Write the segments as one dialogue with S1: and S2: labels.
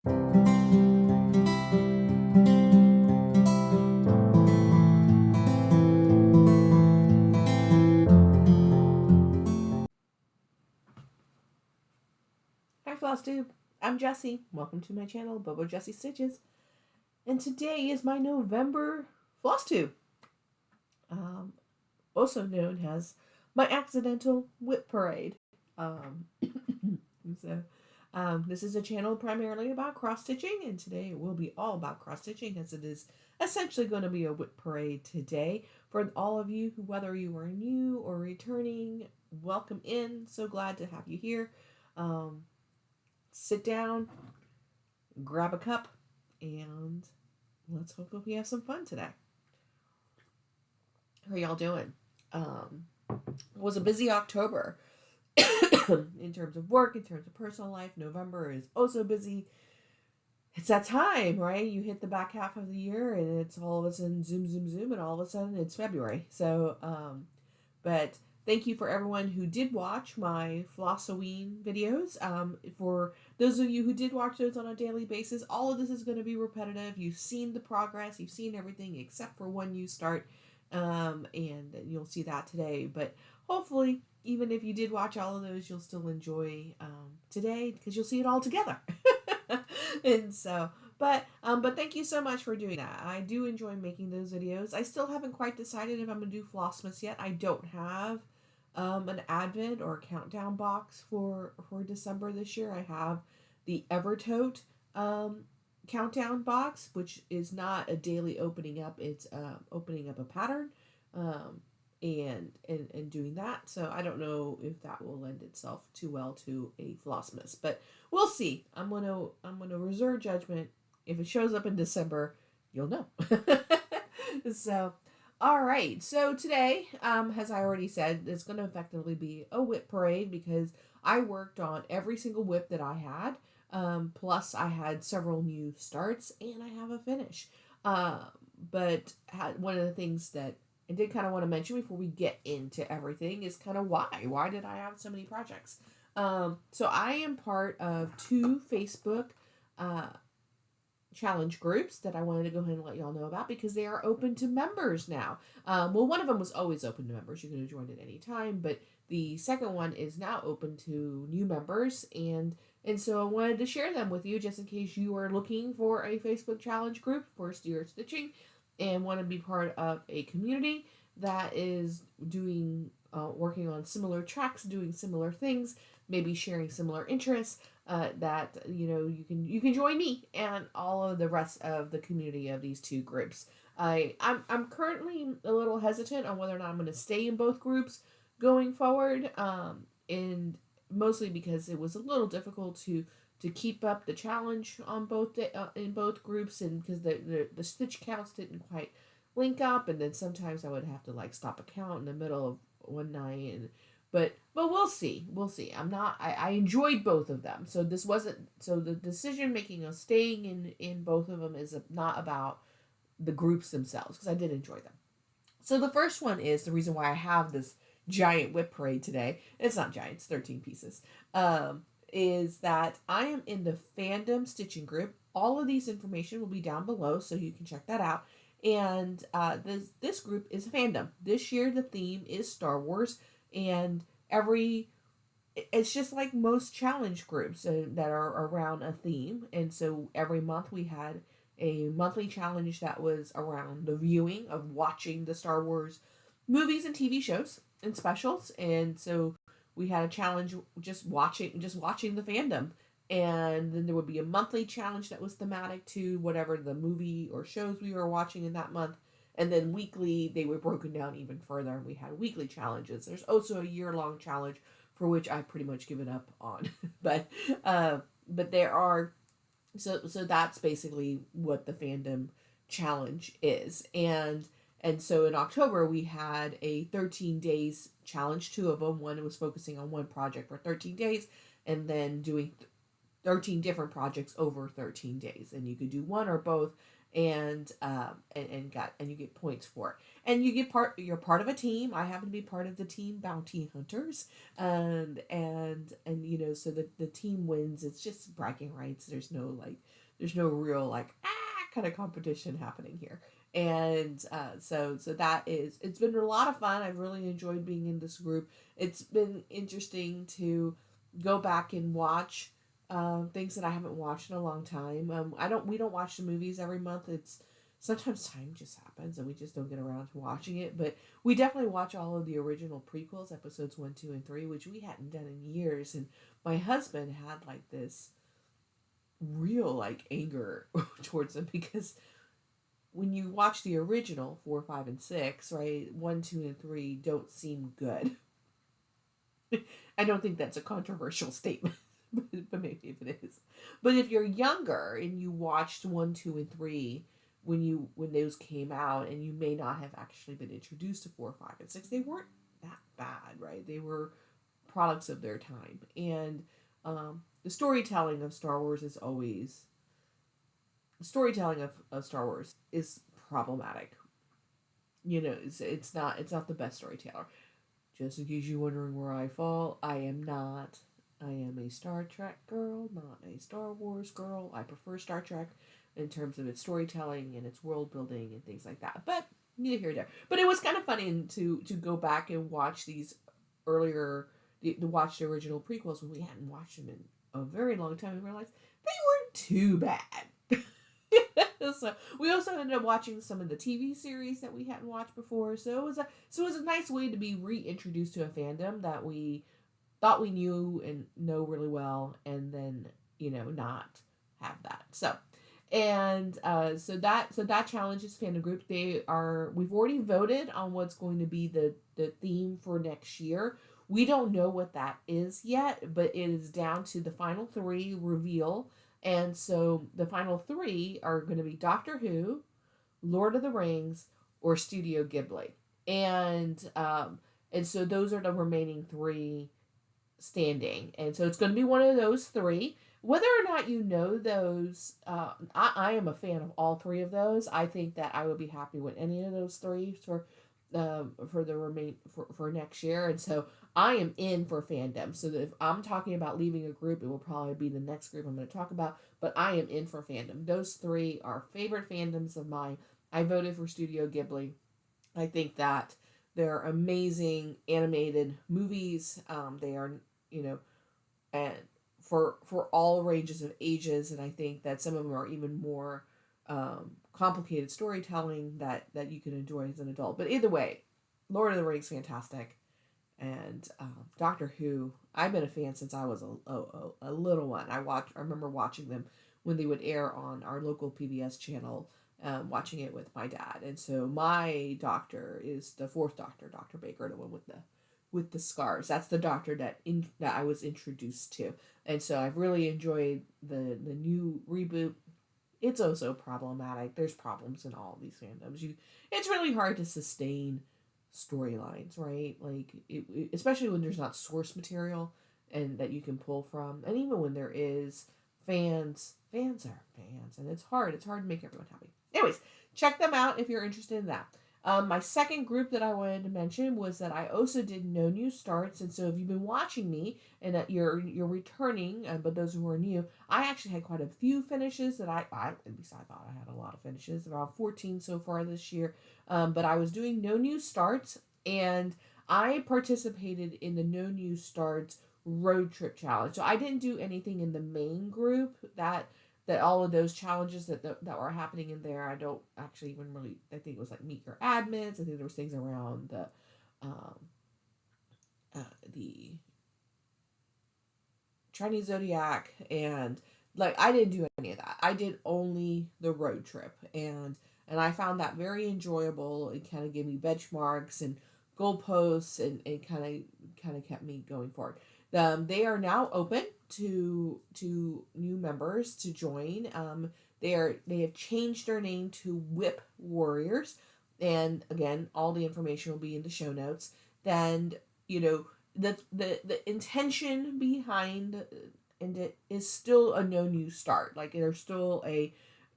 S1: Hi Flosstube, I'm Jessie. Welcome to my channel, Bobo Jessie Stitches. And today is my November Flosstube, also known as my accidental WIP parade. Um, so, this is a channel primarily about cross stitching, and today it will be all about cross stitching, as it is essentially going to be a WIP parade today. For all of you, whether you are new or returning, welcome in. So glad to have you here. Sit down, grab a cup, and let's hope that we have some fun today. How are y'all doing? It was a busy October in terms of work, in terms of personal life. November is also busy. It's that time, right? You hit the back half of the year and it's all of a sudden zoom, zoom, zoom, and all of a sudden it's February. So, but thank you for everyone who did watch my Flossoween videos. For those of you who did watch those on a daily basis, all of this is going to be repetitive. You've seen the progress. You've seen everything except for when you start. And you'll see that today. But hopefully, even if you did watch all of those, you'll still enjoy today because you'll see it all together. And so, but thank you so much for doing that. I do enjoy making those videos. I still haven't quite decided if I'm going to do Flossmas yet. I don't have an advent or a countdown box for December this year. I have the Evertote countdown box, which is not a daily opening up. It's opening up a pattern and doing that. So I don't know if that will lend itself too well to a Flossmas, but we'll see. I'm gonna reserve judgment. If it shows up in December, you'll know. So, all right. So today, as I already said, it's going to effectively be a WIP parade because I worked on every single WIP that I had. Plus, I had several new starts and I have a finish. But one of the things that I did kind of want to mention before we get into everything is kind of why. Why did I have so many projects? So I am part of 2 Facebook challenge groups that I wanted to go ahead and let y'all know about because they are open to members now. Well, one of them was always open to members. You could have joined at any time, but the second one is now open to new members, and so I wanted to share them with you just in case you are looking for a Facebook challenge group for steer stitching and want to be part of a community that is doing working on similar tracks, doing similar things, maybe sharing similar interests. That you can join me and all of the rest of the community of these 2 groups. I'm currently a little hesitant on whether or not I'm going to stay in both groups going forward, and mostly because it was a little difficult to keep up the challenge on both in both groups, and because the stitch counts didn't quite link up, and then sometimes I would have to like stop a count in the middle of one night, and but we'll see. I enjoyed both of them. So this wasn't, so the decision making of staying in both of them is not about the groups themselves, because I did enjoy them. So the first one is the reason why I have this giant WIP parade today. It's not giant, it's 13 pieces. Is that I am in the fandom stitching group. All of these information will be down below, so you can check that out. And this group is fandom. This year the theme is Star Wars, and it's just like most challenge groups that are around a theme. And so every month we had a monthly challenge that was around the viewing of watching the Star Wars movies and TV shows and specials. And so we had a challenge just watching the fandom. And then there would be a monthly challenge that was thematic to whatever the movie or shows we were watching in that month. And then weekly, they were broken down even further, and we had weekly challenges. There's also a year-long challenge for which I've pretty much given up on. but there are, so that's basically what the fandom challenge is. And so in October, we had a 13 days challenge, 2 of them. One was focusing on one project for 13 days, and then doing 13 different projects over 13 days, and you could do one or both, and you get points for it, and you're part of a team. I happen to be part of the team Bounty Hunters, and you know, so the team wins. It's just bragging rights. There's no real kind of competition happening here. And so it's been a lot of fun. I've really enjoyed being in this group. It's been interesting to go back and watch things that I haven't watched in a long time. We don't watch the movies every month. It's sometimes time just happens and we just don't get around to watching it. But we definitely watch all of the original prequels, episodes 1, 2, and 3, which we hadn't done in years. And my husband had this real anger towards them, because when you watch the original 4, 5, and 6, right, 1, 2, and 3 don't seem good. I don't think that's a controversial statement, but maybe if it is. But if you're younger and you watched 1, 2, and 3 when those came out, and you may not have actually been introduced to 4, 5, and 6, they weren't that bad, right? They were products of their time, and the storytelling of Star Wars is always problematic. You know, it's not the best storyteller. Just in case you're wondering where I fall, I am not. I am a Star Trek girl, not a Star Wars girl. I prefer Star Trek in terms of its storytelling and its world building and things like that. But neither here nor there. But it was kind of funny to go back and watch these earlier, to watch the original prequels when we hadn't watched them in a very long time, and realized they weren't too bad. So we also ended up watching some of the TV series that we hadn't watched before. So it was a nice way to be reintroduced to a fandom that we thought we knew and know really well, and then not have that. So so that challenges fandom group. We've already voted on what's going to be the theme for next year. We don't know what that is yet, but it is down to the final 3 reveal. And so the final 3 are going to be Doctor Who, Lord of the Rings, or Studio Ghibli. And so those are the remaining 3 standing. And so it's going to be one of those 3. Whether or not you know those, I am a fan of all 3 of those. I think that I would be happy with any of those 3 for next year. And so I am in for fandom. So that if I'm talking about leaving a group, it will probably be the next group I'm going to talk about. But I am in for fandom. Those 3 are favorite fandoms of mine. I voted for Studio Ghibli. I think that they're amazing animated movies. They are, and for all ranges of ages. And I think that some of them are even more complicated storytelling that you can enjoy as an adult. But either way, Lord of the Rings, fantastic. And Doctor Who, I've been a fan since I was a little one. I remember watching them when they would air on our local PBS channel, watching it with my dad. And so my doctor is the 4th Doctor, Dr. Baker, the one with the scars. That's the Doctor that I was introduced to. And so I've really enjoyed the new reboot. It's also problematic. There's problems in all these fandoms. It's really hard to sustain storylines, right? Especially when there's not source material and that you can pull from, and even when there is, fans are fans, and it's hard to make everyone happy. Anyways, check them out if you're interested in that. My second group that I wanted to mention was that I also did no new starts. And so if you've been watching me and that you're returning, but those who are new, I actually had quite a few finishes that at least I thought I had a lot of finishes, about 14 so far this year. But I was doing no new starts, and I participated in the no new starts road trip challenge. So I didn't do anything in the main group that all of those challenges that were happening in there. I don't actually even really, I think it was meet your admins. I think there was things around the Chinese Zodiac, and I didn't do any of that. I did only the road trip, and I found that very enjoyable. It kind of gave me benchmarks and goalposts, and it kind of kept me going forward. They are now open to new members to join. They have changed their name to WIP Warriors, and again, all the information will be in the show notes. Then the intention behind and it is still a no new start. Like there's still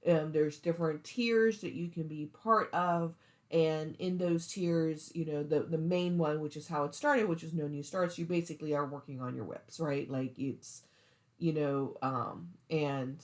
S1: there's different tiers that you can be part of, and in those tiers, the main one, which is how it started, which is no new starts, you basically are working on your WIPs, right? Like it's, and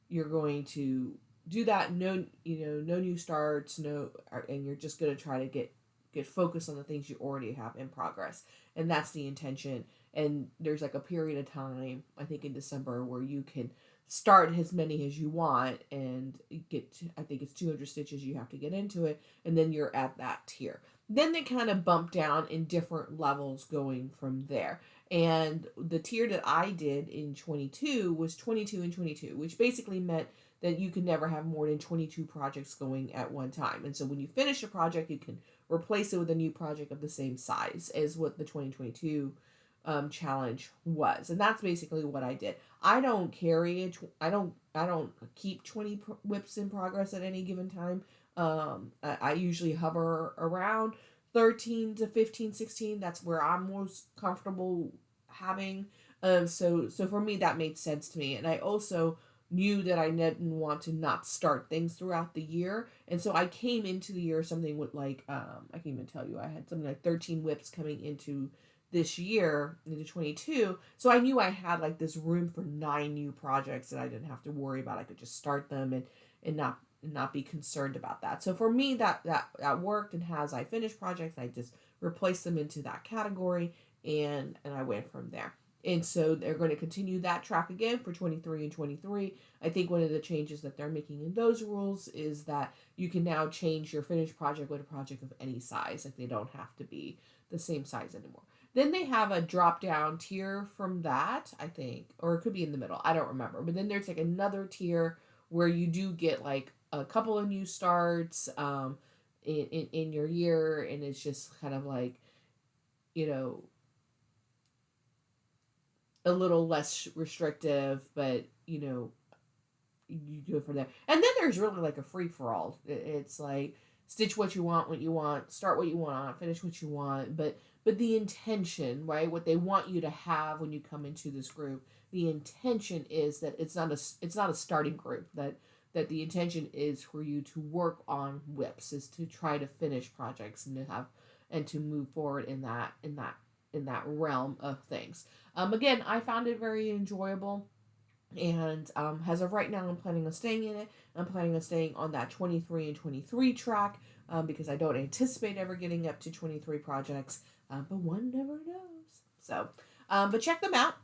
S1: you're going to do that, no new starts, and you're just going to try to get focused on the things you already have in progress, and that's the intention. And there's like a period of time, I think in December, where you can start as many as you want and get to, I think it's 200 stitches you have to get into it, and then you're at that tier. Then they kind of bump down in different levels going from there. And the tier that I did in 22 was 22 and 22, which basically meant that you could never have more than 22 projects going at one time. And so when you finish a project, you can replace it with a new project of the same size as what the 2022 challenge was. And that's basically what I did. I don't carry it. I don't keep 20 WIPs in progress at any given time. I usually hover around 13 to 15, 16. That's where I'm most comfortable having. So for me, that made sense to me. And I also knew that I didn't want to not start things throughout the year. And so I came into the year something with like, I can't even tell you, I had something like 13 WIPs coming into this year, into 22. So I knew I had like this room for 9 new projects that I didn't have to worry about. I could just start them and not be concerned about that. So for me, that worked. And as I finished projects, I just replaced them into that category, and I went from there. And so they're going to continue that track again for 23 and 23. I think one of the changes that they're making in those rules is that you can now change your finished project with a project of any size. Like they don't have to be the same size anymore. Then they have a drop down tier from that, I think, or it could be in the middle. I don't remember. But then there's like another tier where you do get like a couple of new starts in your year, and it's just kind of like, a little less restrictive, but you do it from there. And then there's really like a free for all. It's like stitch what you want, start what you want, finish what you want, but the intention, right? What they want you to have when you come into this group, the intention is that it's not a starting group. That the intention is for you to work on WIPs, is to try to finish projects and to move forward in that realm of things. Again, I found it very enjoyable, and as of right now, I'm planning on staying in it. I'm planning on staying on that 23 and 23 track, because I don't anticipate ever getting up to 23 projects, but one never knows. So, but check them out.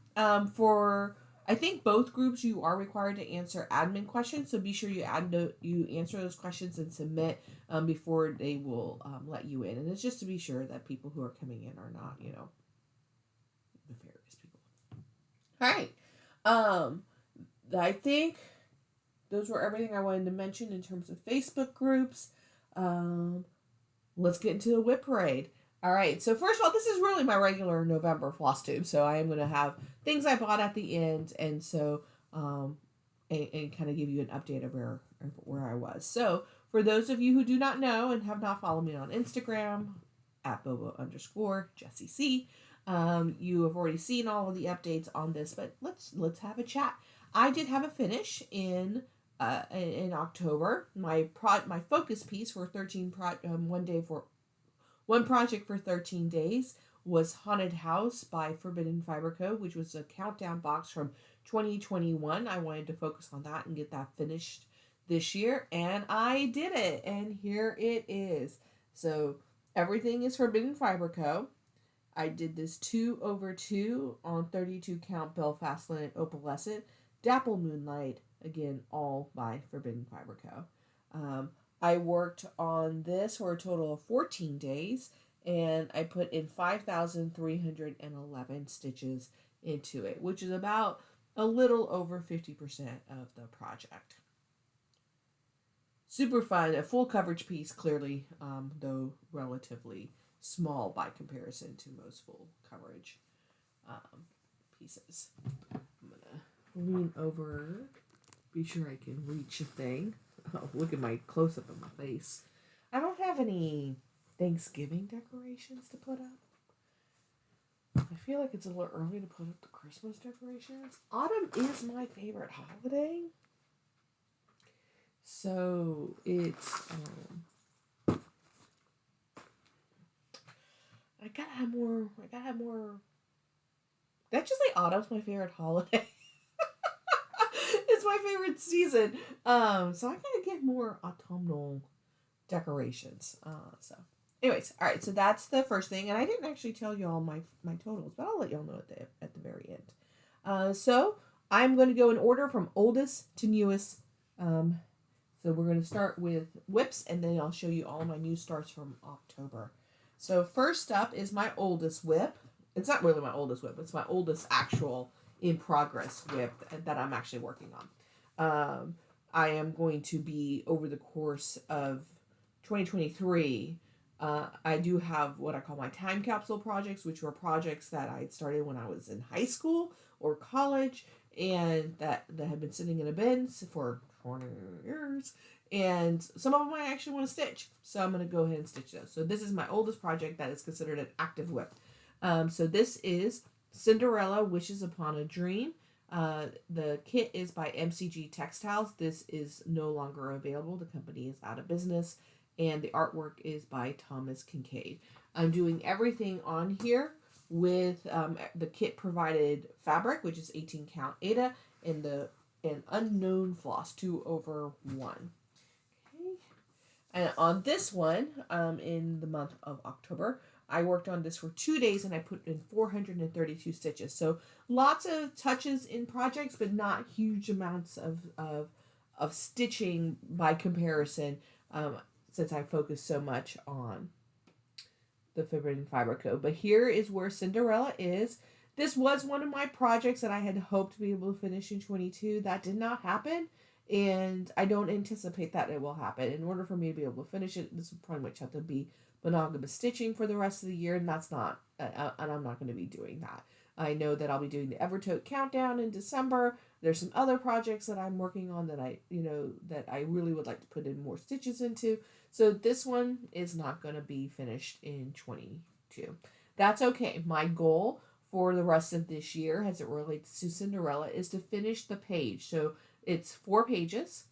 S1: For I think both groups, you are required to answer admin questions, so be sure you answer those questions and submit before they will let you in. And it's just to be sure that people who are coming in are not, nefarious people. All right. I think those were everything I wanted to mention in terms of Facebook groups. Let's get into the WIP parade. All right, so first of all, this is really my regular November Flosstube, so I am going to have things I bought at the end, and so and kind of give you an update of where I was. So for those of you who do not know and have not followed me on Instagram at Bobo_JessieC, you have already seen all of the updates on this, but let's have a chat. I did have a finish in October. My focus piece for 1 project for 13 days was Haunted House by Forbidden Fiber Co., which was a countdown box from 2021. I wanted to focus on that and get that finished this year, and I did it, and here it is. So everything is Forbidden Fiber Co. I did this 2/2 on 32 count Belfast Linen Opalescent, Dappled Moonlight, again, all by Forbidden Fiber Co. I worked on this for a total of 14 days, and I put in 5,311 stitches into it, which is about a little over 50% of the project. Super fun, a full coverage piece, clearly, though relatively small by comparison to most full coverage pieces. I'm gonna lean over, be sure I can reach a thing. Oh, look at my close-up of my face. I don't have any Thanksgiving decorations to put up. I feel like it's a little early to put up the Christmas decorations. Autumn is my favorite holiday. So it's, I gotta have more, did I just say autumn's my favorite holiday? It's my favorite season. So I gotta get more autumnal decorations. Anyways, all right. So that's the first thing, and I didn't actually tell y'all my totals, but I'll let y'all know at the very end. So I'm going to go in order from oldest to newest. So we're going to start with WIPs, and then I'll show you all my new starts from October. So first up is my oldest WIP. It's not really my oldest WIP. It's my oldest actual in progress WIP that I'm actually working on. I am going to be, over the course of 2023, I do have what I call my time capsule projects, which were projects that I started when I was in high school or college, and that have been sitting in a bin for 20 years. And some of them I actually want to stitch, so I'm going to go ahead and stitch those. So this is my oldest project that is considered an active WIP. So this is Cinderella Wishes Upon a Dream. The kit is by MCG Textiles. This is no longer available. The company is out of business. And the artwork is by Thomas Kinkade. I'm doing everything on here with the kit provided fabric, which is 18 count AIDA, and an unknown floss 2/1. Okay. And on this one, in the month of October, I worked on this for 2 days and I put in 432 stitches. So lots of touches in projects, but not huge amounts of stitching by comparison. Since I focus so much on the Forbidden Fiber Code. But here is where Cinderella is. This was one of my projects that I had hoped to be able to finish in 22. That did not happen, and I don't anticipate that it will happen. In order for me to be able to finish it, this would pretty much have to be monogamous stitching for the rest of the year, and that's not, and I'm not going to be doing that. I know that I'll be doing the Evertote Countdown in December. There's some other projects that I'm working on that that I really would like to put in more stitches into. So this one is not going to be finished in 22. That's okay. My goal for the rest of this year, as it relates to Cinderella, is to finish the page. So it's 4 pages.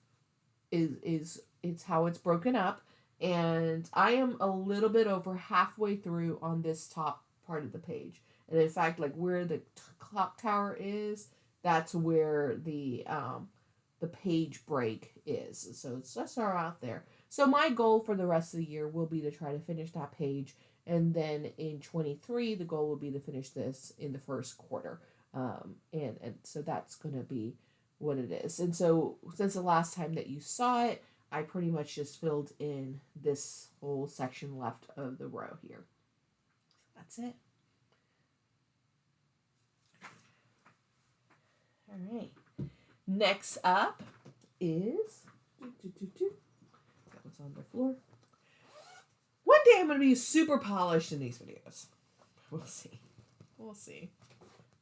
S1: It's how it's broken up, and I am a little bit over halfway through on this top part of the page. And in fact, like where the clock tower is, that's where the page break is. So it's just out there. So my goal for the rest of the year will be to try to finish that page, and then in 23, the goal will be to finish this in the first quarter. And so that's going to be what it is. And so since the last time that you saw it, I pretty much just filled in this whole section left of the row here. So that's it. All right. Next up is that was on the floor. One day I'm going to be super polished in these videos. We'll see. We'll see.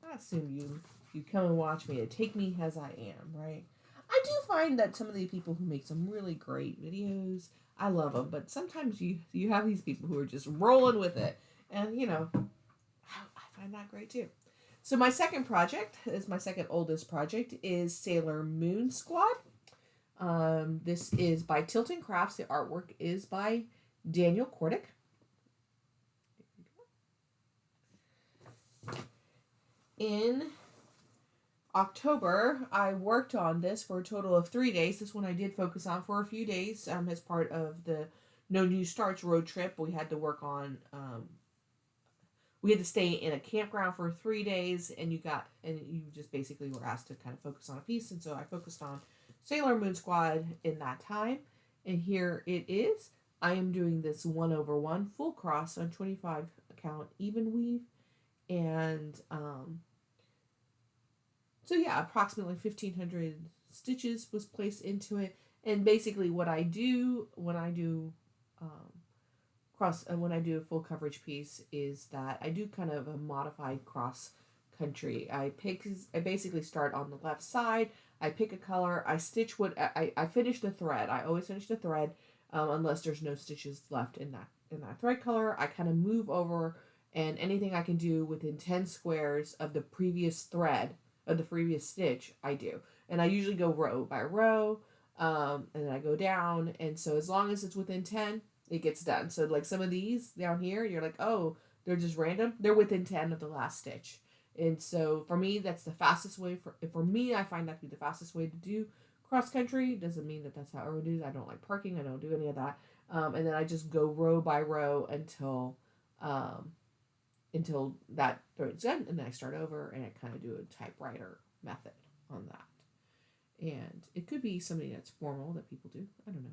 S1: I assume you come and watch me to take me as I am, right? I do find that some of the people who make some really great videos, I love them, but sometimes you have these people who are just rolling with it, and I find that great too. So my second project is my second oldest project is Sailor Moon Squad. This is by Tilton Crafts. The artwork is by Daniel Kordek. In October, I worked on this for a total of 3 days. This one I did focus on for a few days as part of the No New Starts road trip. We had to work on, we had to stay in a campground for 3 days, and you just basically were asked to kind of focus on a piece. And so I focused on Sailor Moon Squad in that time. And here it is. I am doing this 1/1 full cross on 25 count even weave. And, so yeah, approximately 1,500 stitches was placed into it. And basically what I do when I do when I do a full coverage piece is that I do kind of a modified cross country. I basically start on the left side. I pick a color. I stitch I finish the thread. I always finish the thread unless there's no stitches left in that thread color. I kind of move over and anything I can do within 10 squares of the previous thread, of the previous stitch, I do. And I usually go row by row, and then I go down, and so as long as it's within 10, it gets done. So like some of these down here, you're like, oh, they're just random. They're within 10 of the last stitch. And so for me, that's the fastest way. For me, I find that to be the fastest way to do cross country. Doesn't mean that that's how everyone does. I don't like parking. I don't do any of that. And then I just go row by row until that thread's done, and then I start over and I kind of do a typewriter method on that. And it could be something that's formal that people do. I don't know.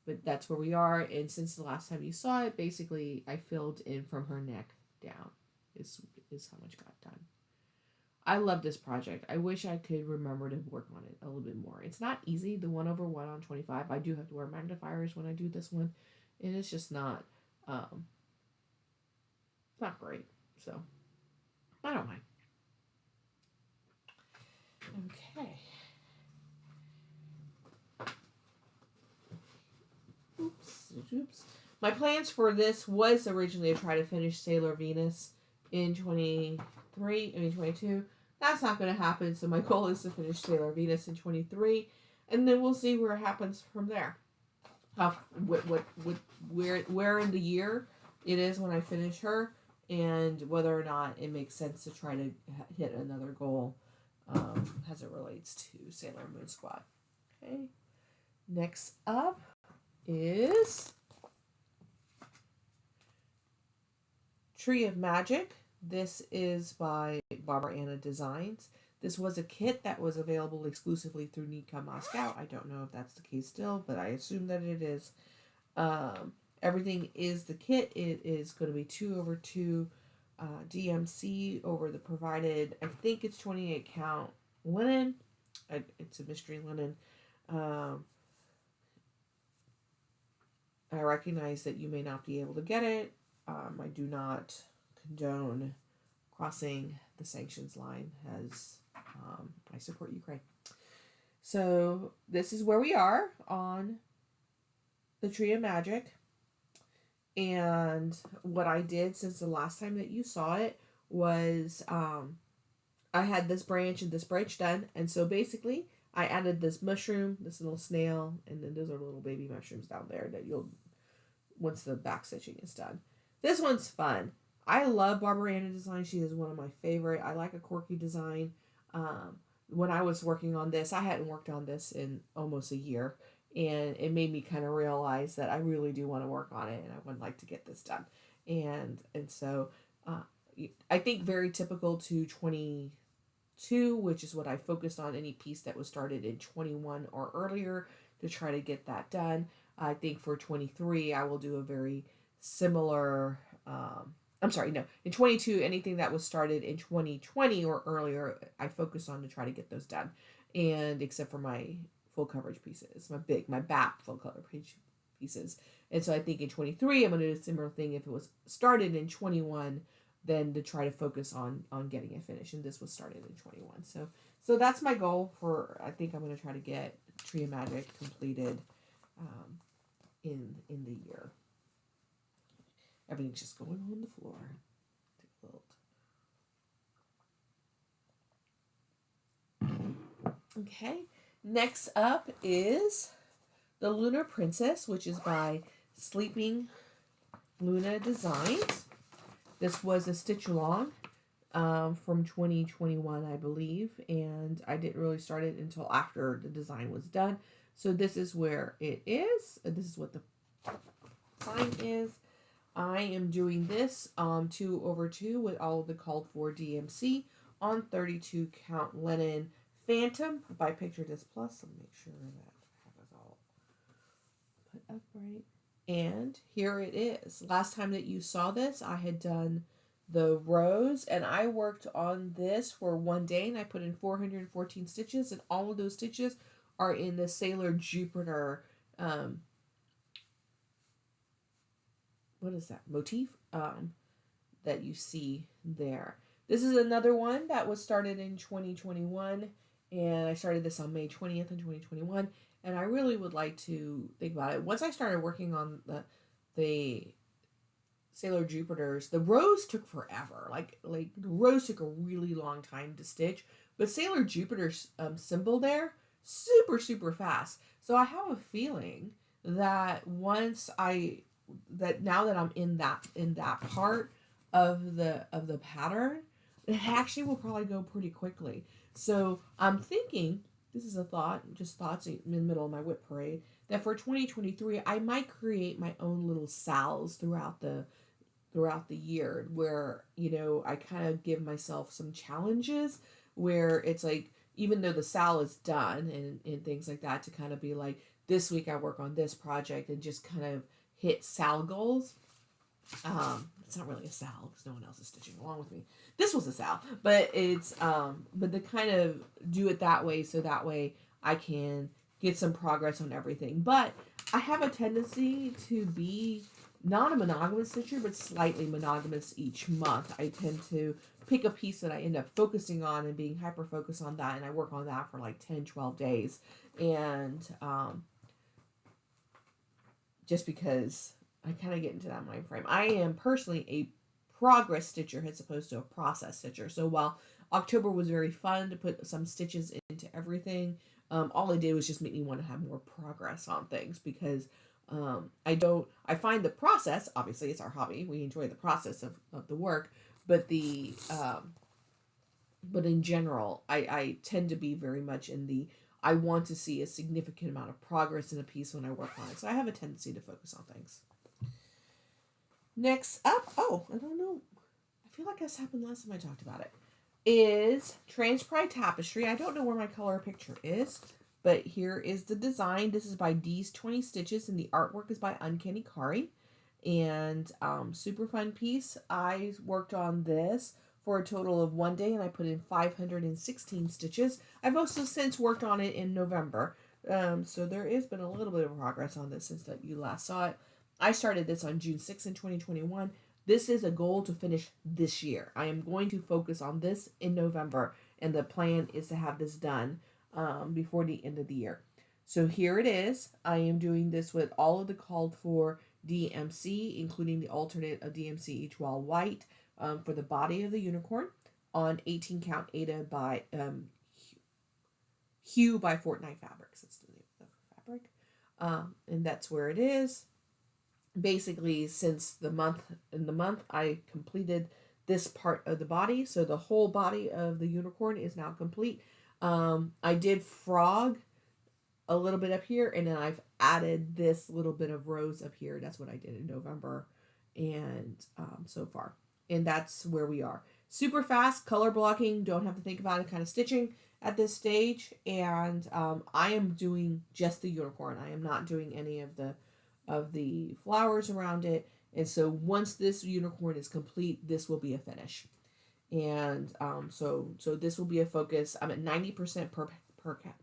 S1: But that's where we are. And since the last time you saw it, basically I filled in from her neck down is how much got done. I love this project. I wish I could remember to work on it a little bit more. It's not easy, the 1/1 on 25. I do have to wear magnifiers when I do this one. And it's just not great. So I don't mind. Okay. Oops. My plans for this was originally to try to finish Sailor Venus in 22. That's not going to happen, so my goal is to finish Sailor Venus in 23, and then we'll see where it happens from there. Where in the year it is when I finish her, and whether or not it makes sense to try to hit another goal as it relates to Sailor Moon Squad. Okay. Next up is Tree of Magic. This is by Barbara Anna Designs. This was a kit that was available exclusively through Nitka Moscow. I don't know if that's the case still, but I assume that it is. Everything is the kit. It is going to be 2/2 DMC over the provided, I think it's 28 count linen. It's a mystery linen. I recognize that you may not be able to get it. I do not condone crossing the sanctions line, as I support Ukraine. So this is where we are on the Tree of Magic. And what I did since the last time that you saw it was I had this branch and this branch done. And so basically I added this mushroom, this little snail, and then those are little baby mushrooms down there that you'll, once the back stitching is done. This one's fun. I love Barbara Anna Design. She is one of my favorite. I like a quirky design. When I was working on this, I hadn't worked on this in almost a year, and it made me kind of realize that I really do want to work on it, and I would like to get this done. And so I think very typical to 22, which is what I focused on, any piece that was started in 21 or earlier to try to get that done. I think for 23, I will do a very similar, in 22, anything that was started in 2020 or earlier, I focus on to try to get those done. And except for my full coverage pieces, my BAP full coverage pieces. And so I think in 23, I'm going to do a similar thing. If it was started in 21, then to try to focus on getting it finished. And this was started in 21. So that's my goal for, I think I'm going to try to get Tree of Magic completed in the year. Everything's just going on the floor. Okay, next up is the Lunar Princess, which is by Sleeping Luna Designs. This was a stitch along from 2021, I believe, and I didn't really start it until after the design was done. So this is where it is. This is what the sign is. I am doing this 2/2 with all of the called for DMC on 32 count linen Phantom by Picture This Plus. Let me make sure that I have it all put upright. And here it is. Last time that you saw this, I had done the rows, and I worked on this for one day, and I put in 414 stitches, and all of those stitches are in the Sailor Jupiter what is that motif that you see there. This is another one that was started in 2021, and I started this on May 20th in 2021, and I really would like to think about it. Once I started working on the Sailor Jupiter's, the rose took forever. Like the rose took a really long time to stitch, but Sailor Jupiter's symbol there, super, super fast. So I have a feeling that now that I'm in that part of the pattern, it actually will probably go pretty quickly. So I'm thinking, this is a thought, just thoughts in the middle of my WIP parade, that for 2023 I might create my own little sals throughout the year, where I kind of give myself some challenges, where it's like, even though the sal is done and things like that, to kind of be like, this week I work on this project, and just kind of hit sal goals. It's not really a sal because no one else is stitching along with me. This was a sal, but it's but to kind of do it that way, so that way I can get some progress on everything. But I have a tendency to be not a monogamous stitcher, but slightly monogamous each month. I tend to pick a piece that I end up focusing on and being hyper focused on that, and I work on that for like 10, 12 days. And just because I kind of get into that mind frame. I am personally a progress stitcher as opposed to a process stitcher. So while October was very fun to put some stitches into everything, all it did was just make me want to have more progress on things, because I find the process, obviously it's our hobby, we enjoy the process of the work, but but in general, I tend to be very much in the, I want to see a significant amount of progress in a piece when I work on it. So I have a tendency to focus on things. Next up, I don't know, I feel like this happened last time I talked about it, is Pride Tapestry. I don't know where my color picture is, but here is the design. This is by D's 20 Stitches, and the artwork is by Uncanny Kari. And super fun piece. I worked on this for a total of 1 day, and I put in 516 stitches. I've also since worked on it in November. So there has been a little bit of progress on this since that you last saw it. I started this on June 6th in 2021. This is a goal to finish this year. I am going to focus on this in November, and the plan is to have this done before the end of the year. So here it is. I am doing this with all of the called for DMC, including the alternate of DMC each wall white for the body of the unicorn on 18 count AIDA by Hue by Fortnight Fabrics. That's the name of the fabric. And that's where it is. Basically, since the month I completed this part of the body, so the whole body of the unicorn is now complete. I did frog a little bit up here, and then I've added this little bit of rose up here. That's what I did in November, and so far, and that's where we are. Super fast color blocking, don't have to think about it, kind of stitching at this stage. And I am doing just the unicorn. I am not doing any of the flowers around it. And so once this unicorn is complete, this will be a finish. And so this will be a focus. I'm at 90% per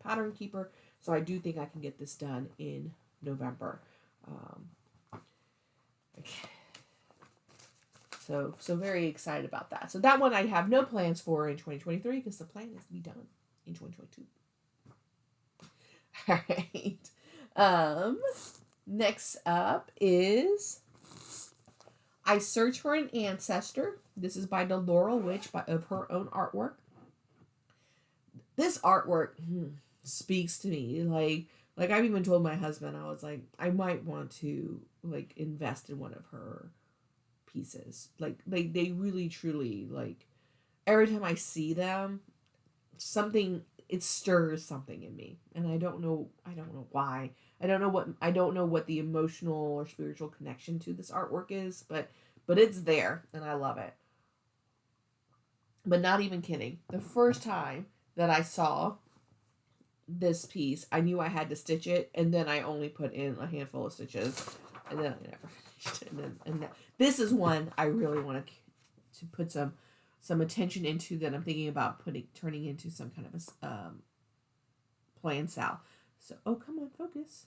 S1: pattern keeper, so I do think I can get this done in November. Okay. So very excited about that. So that one I have no plans for in 2023, because the plan is to be done in 2022. All right. Next up is I Search for an Ancestor. This is by the Laurel Witch of her own artwork. This artwork speaks to me. Like I've even told my husband, I was like, I might want to like invest in one of her pieces. Like they really truly, like, every time I see them, it stirs something in me, and I don't know why. I don't know what the emotional or spiritual connection to this artwork is, but it's there, and I love it. But not even kidding. The first time that I saw this piece, I knew I had to stitch it, and then I only put in a handful of stitches, and then I never finished it. This is one I really want to put some attention into, that I'm thinking about turning into some kind of a plan sal. So, oh, come on, focus.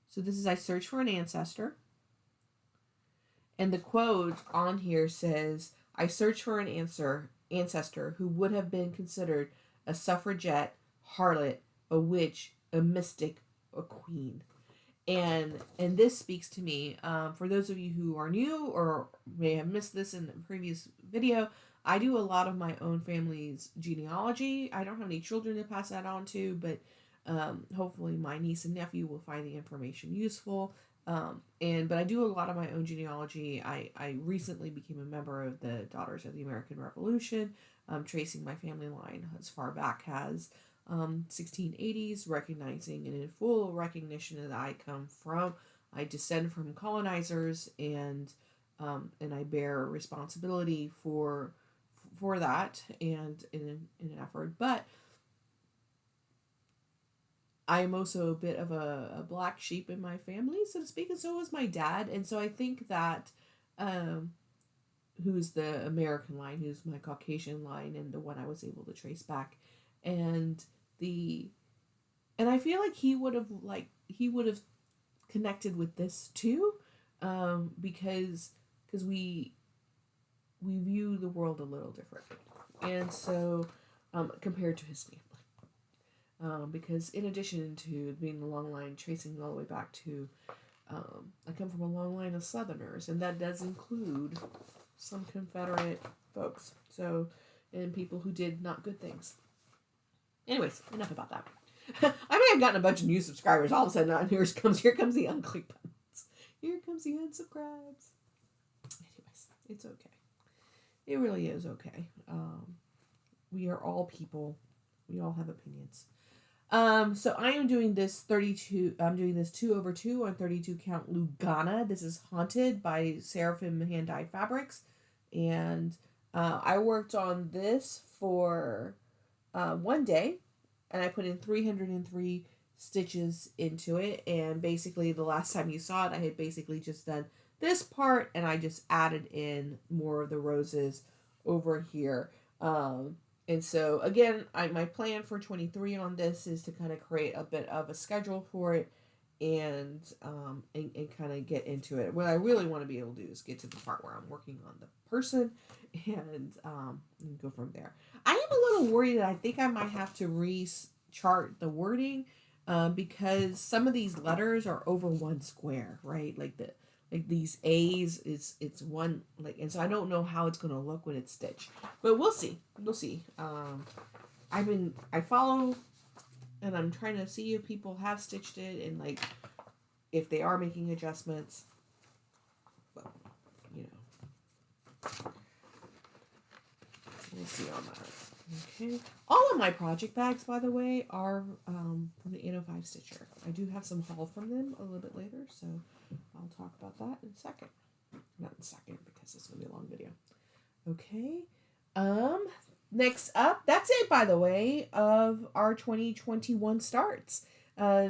S1: So this is I Search for an Ancestor. And the quote on here says, I search for an ancestor who would have been considered a suffragette, harlot, a witch, a mystic, a queen. And this speaks to me. For those of you who are new or may have missed this in the previous video, I do a lot of my own family's genealogy. I don't have any children to pass that on to, but hopefully my niece and nephew will find the information useful. But I do a lot of my own genealogy. I recently became a member of the Daughters of the American Revolution, tracing my family line as far back as 1680s, recognizing and in full recognition that I descend from colonizers, and I bear responsibility for that, and in an effort. But I am also a bit of a black sheep in my family, so to speak, and so was my dad. And so I think that who's the American line, who's my Caucasian line, and the one I was able to trace back, and I feel like he would have connected with this too, because we view the world a little differently, and so compared to his family, because in addition to being the long line tracing all the way back to, I come from a long line of Southerners, and that does include some Confederate folks, and people who did not good things. Anyways, enough about that. I may have gotten a bunch of new subscribers all of a sudden. Here comes the unclick buttons. Here comes the unsubscribes. Anyways, it's okay. It really is okay. We are all people. We all have opinions. So I am doing this 32. I'm doing this 2/2 on 32 count Lugana. This is Haunted by Seraphim hand dyed fabrics, and I worked on this for 1 day, and I put in 303 stitches into it. And basically, the last time you saw it, I had basically just done this part, and I just added in more of the roses over here. And so again, my plan for 23 on this is to kind of create a bit of a schedule for it, and kind of get into it. What I really want to be able to do is get to the part where I'm working on the person, and go from there. I am a little worried that I think I might have to re-chart the wording, because some of these letters are over one square, right? Like these A's, it's one, like, and so I don't know how it's gonna look when it's stitched, but we'll see. I follow, and I'm trying to see if people have stitched it, and like if they are making adjustments. But we'll see on that. Okay. All of my project bags, by the way, are from the 805 Stitcher. I do have some haul from them a little bit later, so I'll talk about that in a second. Not in a second, because it's going to be a long video. Okay. Next up, that's it, by the way, of our 2021 starts.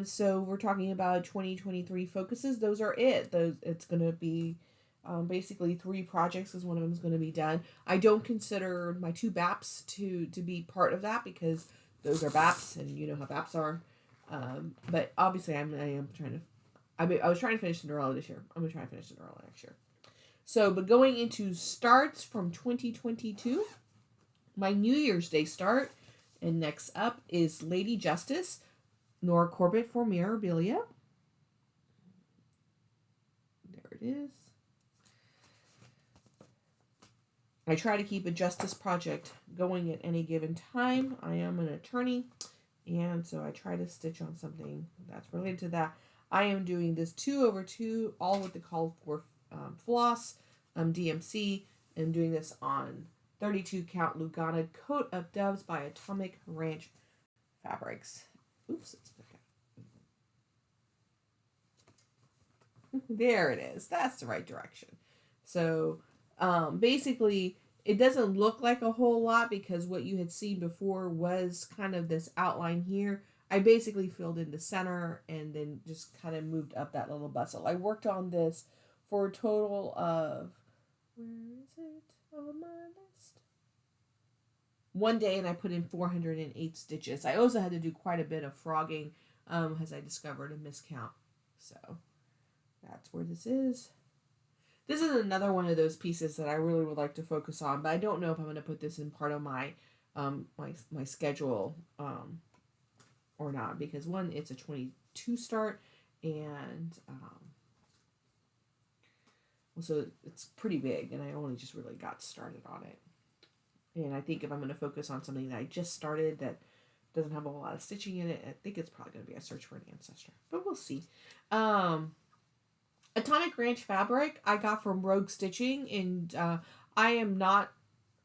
S1: So we're talking about 2023 focuses. Those are it. It's going to be basically 3 projects, as one of them is going to be done. I don't consider my 2 BAPs to be part of that, because those are BAPs, and you know how BAPs are. But obviously, I was trying to finish Cinderella this year. I'm going to try to finish Cinderella next year. So, but going into starts from 2022, my New Year's Day start, and next up is Lady Justice, Nora Corbett for Mirabilia. There it is. I try to keep a justice project going at any given time. I am an attorney, and so I try to stitch on something that's related to that. I am doing this 2/2, all with the call for floss, DMC, and I'm doing this on 32 count Lugana Coat of Doves by Atomic Ranch Fabrics. Oops, it's okay. There it is. That's the right direction. So basically, it doesn't look like a whole lot, because what you had seen before was kind of this outline here. I basically filled in the center and then just kind of moved up that little bustle. I worked on this for a total of, where is it on my list? 1 day, and I put in 408 stitches. I also had to do quite a bit of frogging, as I discovered a miscount. So that's where this is. This is another one of those pieces that I really would like to focus on, but I don't know if I'm going to put this in part of my my schedule or not, because one, it's a 22 start, And so it's pretty big, and I only just really got started on it. And I think if I'm going to focus on something that I just started that doesn't have a lot of stitching in it, I think it's probably going to be a search for an ancestor. But we'll see. Atomic Ranch fabric I got from Rogue Stitching, and I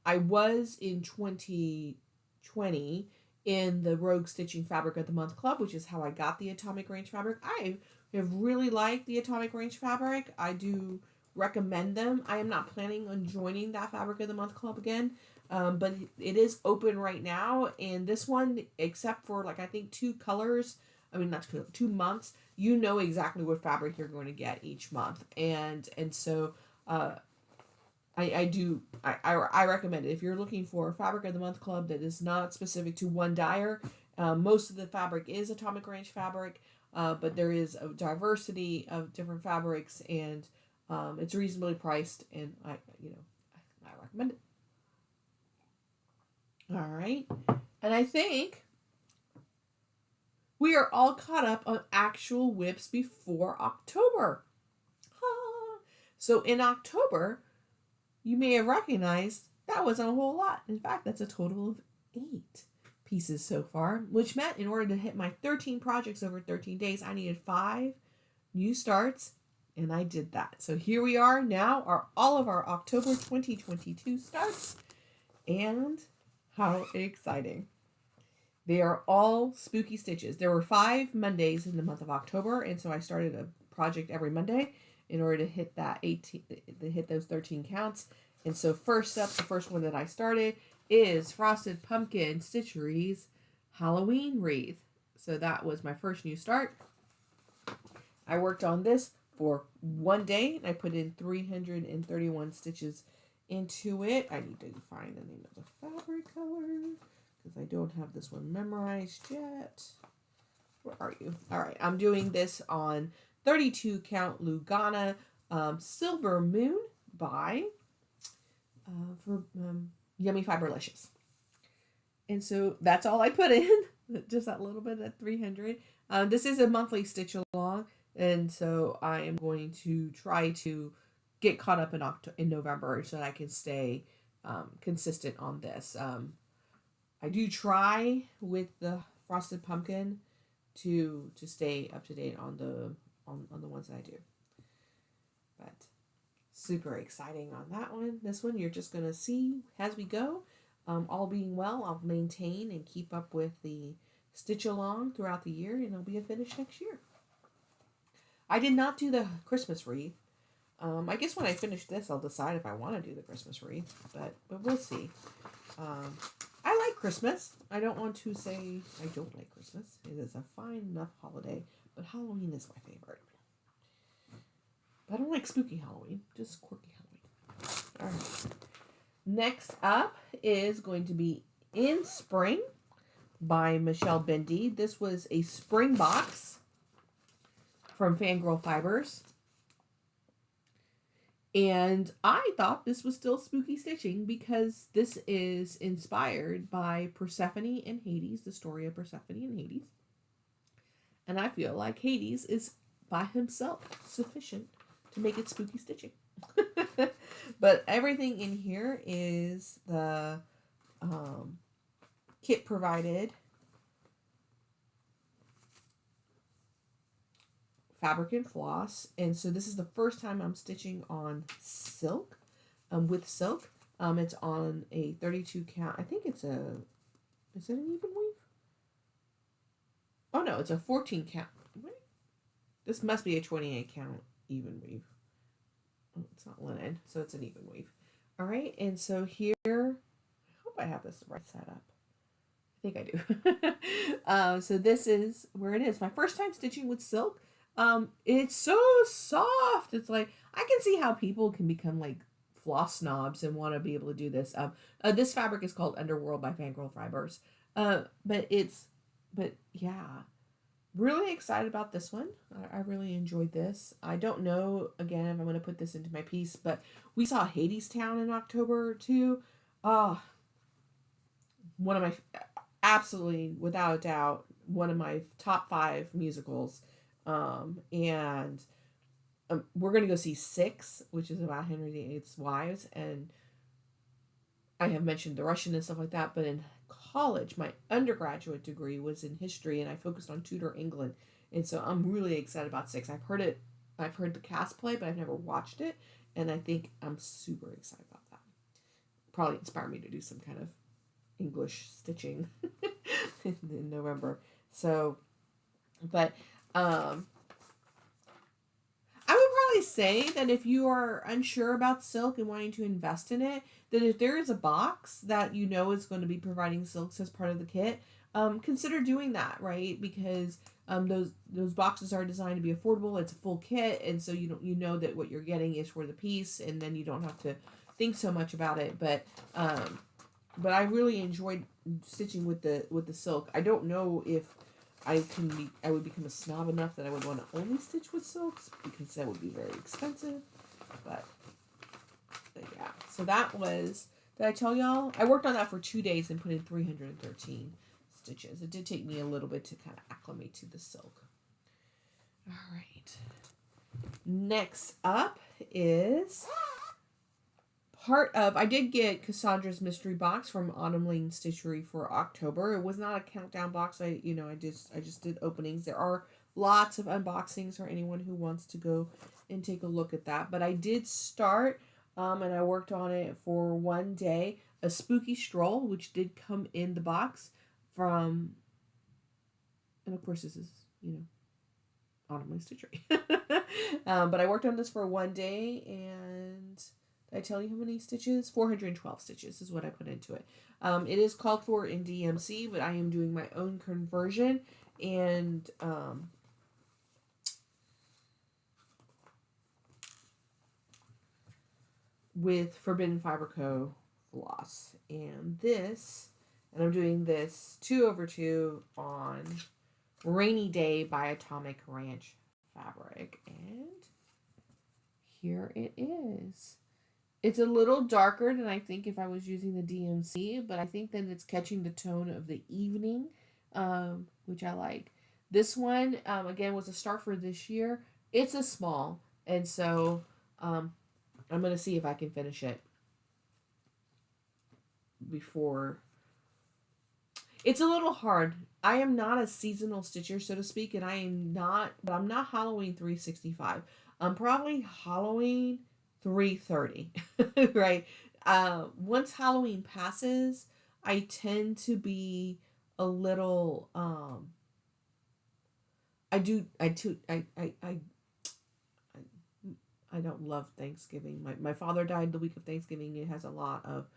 S1: was in 2020 in the Rogue Stitching Fabric of the Month Club, which is how I got the Atomic Range fabric. I have really liked the Atomic Range fabric. I do recommend them. I am not planning on joining that Fabric of the Month Club again, but it is open right now. And this one, except for like I think 2 colors, I mean not 2 months, you know exactly what fabric you're going to get each month. And so I recommend it. If you're looking for a Fabric of the Month Club that is not specific to one dyer, most of the fabric is Atomic Range fabric, but there is a diversity of different fabrics, and it's reasonably priced, and I recommend it. All right, and I think we are all caught up on actual WIPs before October. So in October, you may have recognized that wasn't a whole lot. In fact, that's a total of 8 pieces so far, which meant in order to hit my 13 projects over 13 days, I needed 5 new starts, and I did that. So here we are now, all of our October 2022 starts, and how exciting. They are all spooky stitches. There were 5 Mondays in the month of October, and so I started a project every Monday in order to hit that 18, to hit those 13 counts. And so first up, the first one that I started is Frosted Pumpkin Stitchery's Halloween Wreath. So that was my first new start. I worked on this for 1 day, and I put in 331 stitches into it. I need to find the name of the fabric color because I don't have this one memorized yet. Where are you? All right, I'm doing this on 32 count Lugana Silver Moon by Yummy Fiberlicious. And so that's all I put in, just that little bit at 300. This is a monthly stitch along, and so I am going to try to get caught up in November so that I can stay consistent on this. I do try with the Frosted Pumpkin to stay up to date on the ones that I do. But super exciting on that one. This one you're just going to see as we go. All being well, I'll maintain and keep up with the stitch along throughout the year, and it'll be a finish next year. I did not do the Christmas wreath. I guess when I finish this, I'll decide if I want to do the Christmas wreath, but we'll see. I like Christmas. I don't want to say I don't like Christmas. It is a fine enough holiday, but Halloween is my favorite. But I don't like spooky Halloween, just quirky Halloween. All right. Next up is going to be In Spring by Michelle Bendy. This was a spring box from Fangirl Fibers. And I thought this was still spooky stitching because this is inspired by Persephone and Hades, the story of Persephone and Hades. And I feel like Hades is by himself sufficient to make it spooky stitching. But everything in here is the kit provided fabric and floss, and so this is the first time I'm stitching on silk, with silk. It's on a 32 count. I think is it an even weave? Oh no, it's a 14 count. Wait, this must be a 28 count even weave. Oh, it's not linen, so it's an even weave. All right, and so here, I hope I have this right set up. I think I do. So this is where it is. My first time stitching with silk. It's so soft. It's like, I can see how people can become like floss snobs and want to be able to do this. This fabric is called Underworld by Fangirl Fibers. But yeah, really excited about this one. I really enjoyed this. I don't know, again, if I'm going to put this into my piece, but we saw Hadestown in October too. One of my, absolutely, without a doubt, one of my top 5 musicals. And we're going to go see Six, which is about Henry VIII's wives. And I have mentioned the Russian and stuff like that, but in college, my undergraduate degree was in history, and I focused on Tudor England. And so I'm really excited about Six. I've heard the cast play, but I've never watched it, and I think I'm super excited about that. Probably inspire me to do some kind of English stitching in November. So, but I would probably say that if you are unsure about silk and wanting to invest in it, that if there is a box that you know is going to be providing silks as part of the kit, consider doing that, right? Because those boxes are designed to be affordable. It's a full kit, and so you know that what you're getting is for the piece, and then you don't have to think so much about it. But I really enjoyed stitching with the silk. I don't know if I would become a snob enough that I would want to only stitch with silks, because that would be very expensive. But yeah, so that was, did I tell y'all? I worked on that for 2 days and put in 313 stitches. It did take me a little bit to kind of acclimate to the silk. All right. Next up is I did get Cassandra's mystery box from Autumn Lane Stitchery for October. It was not a countdown box. I just did openings. There are lots of unboxings for anyone who wants to go and take a look at that. But I did start, and I worked on it for 1 day, a spooky stroll, which did come in the box from, and of course this is, Autumn Lane Stitchery. But I worked on this for 1 day, and did I tell you how many stitches? 412 stitches is what I put into it. It is called for in DMC, but I am doing my own conversion, and with Forbidden Fiber Co. floss. And I'm doing this 2/2 on Rainy Day by Atomic Ranch fabric. And here it is. It's a little darker than I think if I was using the DMC, but I think that it's catching the tone of the evening, which I like. This one, again, was a start for this year. It's a small, and so I'm going to see if I can finish it before. It's a little hard. I am not a seasonal stitcher, so to speak, and I'm not Halloween 365. I'm probably Halloween 330, right? Once Halloween passes, I tend to be a little, I don't love Thanksgiving. My father died the week of Thanksgiving. It has a lot of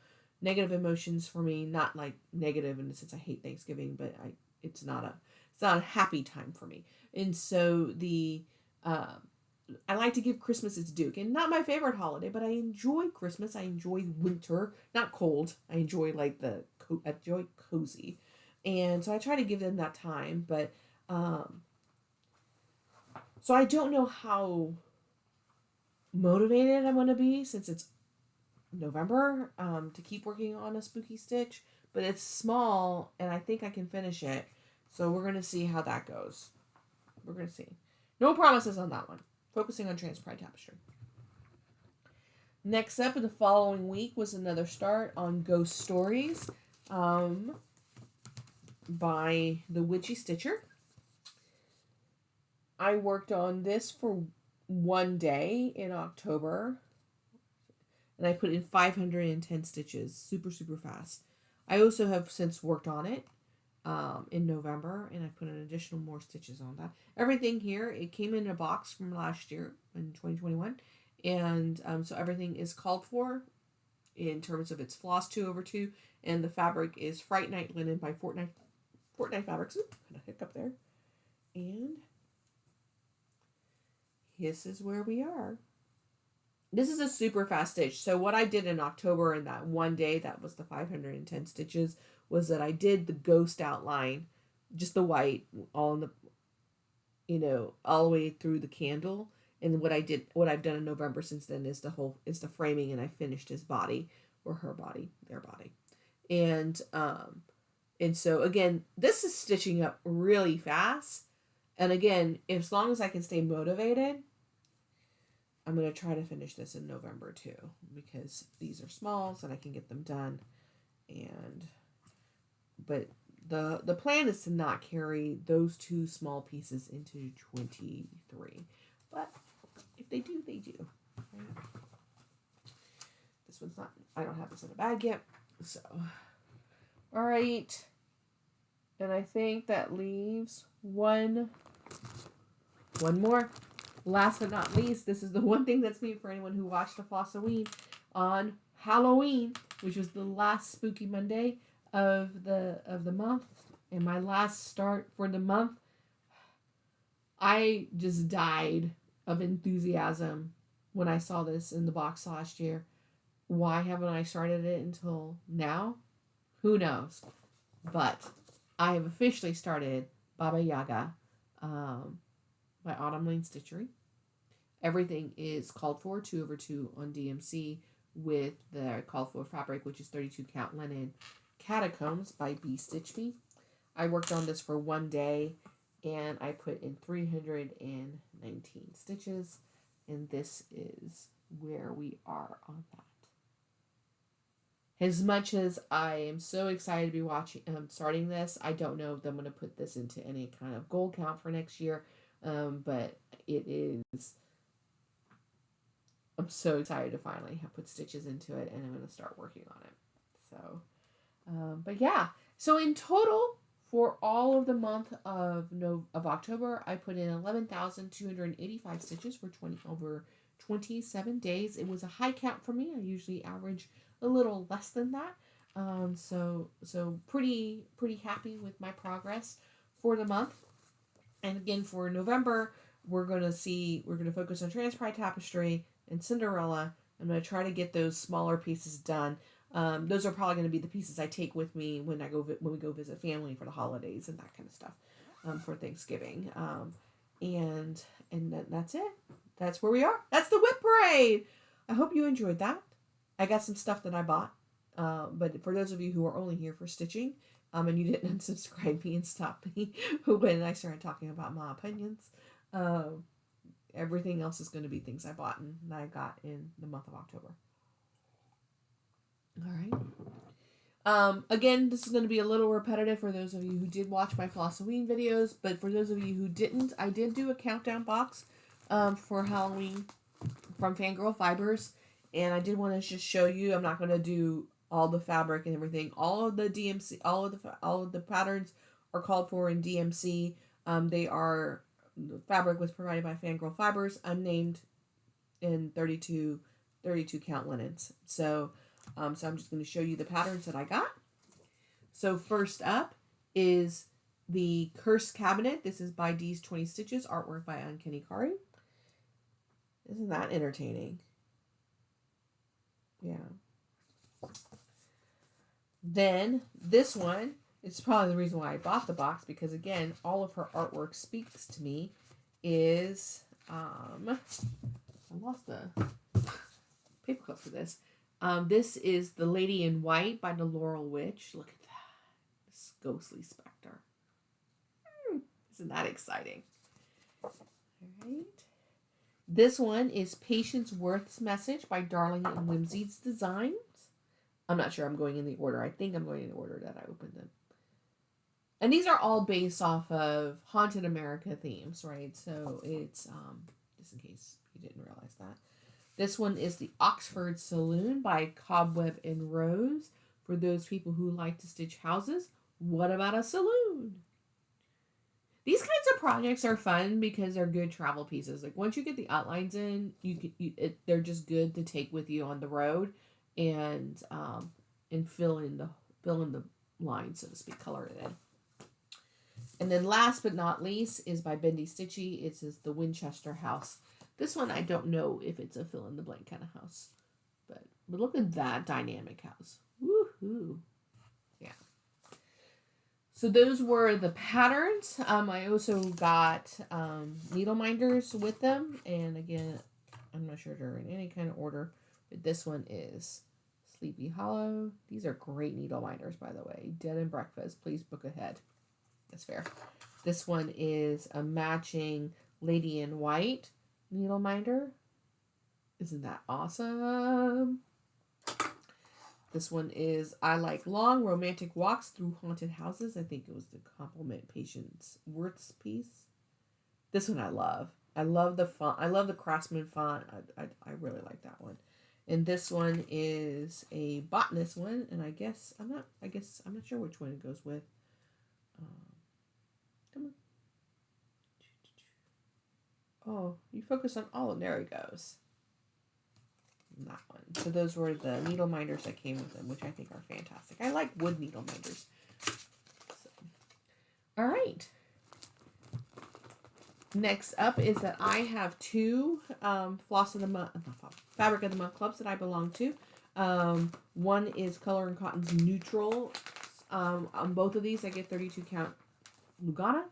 S1: negative emotions for me. Not like negative in the sense I hate Thanksgiving, but it's not a happy time for me. And so I like to give Christmas its due. And not my favorite holiday, but I enjoy Christmas. I enjoy winter. Not cold. I enjoy cozy. And so I try to give them that time. But so I don't know how motivated I'm going to be, since it's November, to keep working on a spooky stitch. But it's small, and I think I can finish it. So we're going to see how that goes. We're going to see. No promises on that one. Focusing on Pride Tapestry. Next up, in the following week, was another start on Ghost Stories by the Witchy Stitcher. I worked on this for 1 day in October, and I put in 510 stitches, super, super fast. I also have since worked on it in November, and I put an additional more stitches on that. Everything here, it came in a box from last year in 2021, and so everything is called for in terms of its floss 2/2, and the fabric is Fortnight Linen by Fortnight Fabrics. Ooh, got a hiccup there. And this is where we are. This is a super fast stitch. So what I did in October in that 1 day, that was the 510 stitches, was that I did the ghost outline, just the white, all in the, all the way through the candle. And what I've done in November since then is the framing, and I finished his body, or her body, their body. And so again, this is stitching up really fast. And again, as long as I can stay motivated, I'm going to try to finish this in November too, because these are smalls and I can get them done. But the plan is to not carry those 2 small pieces into 23. But if they do, they do. Right? This one's not, I don't have this in a bag yet. So, all right. And I think that leaves one more. Last but not least, this is the one thing that's neat for anyone who watched the Flossoween on Halloween, which was the last Spooky Monday of the month, and my last start for the month. I just died of enthusiasm when I saw this in the box last year. Why haven't I started it until now? Who knows? But I have officially started Baba Yaga by Autumn Lane Stitchery. Everything is called for 2/2 on DMC with the called for fabric, which is 32 count linen. Catacombs by B Stitch Me. I worked on this for 1 day and I put in 319 stitches, and this is where we are on that. As much as I am so excited to be starting this, I don't know if I'm going to put this into any kind of goal count for next year, but it is. I'm so excited to finally have put stitches into it, and I'm going to start working on it. So, but yeah. So in total, for all of the month of October, I put in 11,285 stitches for over 27 days. It was a high count for me. I usually average a little less than that. So pretty happy with my progress for the month. And again, for November, we're going to focus on Pride Tapestry and Cinderella. I'm going to try to get those smaller pieces done. Those are probably going to be the pieces I take with me when we go visit family for the holidays and that kind of stuff, for Thanksgiving. And that's it. That's where we are. That's the WIP parade. I hope you enjoyed that. I got some stuff that I bought. But for those of you who are only here for stitching, and you didn't unsubscribe me and stop me when I started talking about my opinions, everything else is going to be things I bought and that I got in the month of October. All right. Again, this is going to be a little repetitive for those of you who did watch my Flossoween videos, but for those of you who didn't, I did do a countdown box for Halloween from Fangirl Fibers, and I did want to just show you. I'm not going to do all the fabric and everything. All of the DMC, all of the patterns are called for in DMC. The fabric was provided by Fangirl Fibers, unnamed, in 32 count linens. So I'm just going to show you the patterns that I got. So first up is the Cursed Cabinet. This is by D's 20 Stitches, artwork by Uncanny Kari. Isn't that entertaining? Yeah. Then this one, it's probably the reason why I bought the box, because again, all of her artwork speaks to me, is I lost the paper clip for this. This is The Lady in White by the Laurel Witch. Look at that. This ghostly specter. Isn't that exciting? All right. This one is Patience Worth's Message by Darling and Whimsy's Designs. I'm not sure I'm going in the order. I think I'm going in the order that I opened them. And these are all based off of Haunted America themes, right? So it's, just in case you didn't realize that. This one is the Oxford Saloon by Cobweb and Rose. For those people who like to stitch houses, what about a saloon? These kinds of projects are fun because they're good travel pieces. Like once you get the outlines in, they're just good to take with you on the road, and fill in the lines, so to speak, color it in. And then last but not least is by Bendy Stitchy. It says The Winchester House. This one I don't know if it's a fill in the blank kind of house, but look at that dynamic house. Woohoo! Yeah. So those were the patterns. I also got needle minders with them, and again, I'm not sure they're in any kind of order, but this one is Sleepy Hollow. These are great needle minders, by the way. Dead and Breakfast. Please book ahead. That's fair. This one is a matching Lady in White needle minder. Isn't that awesome? This one is I Like Long Romantic Walks Through Haunted Houses. I think it was the compliment Patience Worth's piece. This one I love. I love the font. I love the Craftsman font. I really like that one. And this one is a botanist one, and I'm not sure which one it goes with. Come on. Oh, you focus on all of them. There it goes. That one. So those were the needle minders that came with them, which I think are fantastic. I like wood needle minders. So. All right. Next up is that I have two Floss of the Month, Fabric of the Month clubs that I belong to. One is Color and Cotton's Neutral. On both of these, I get 32 count Lugana.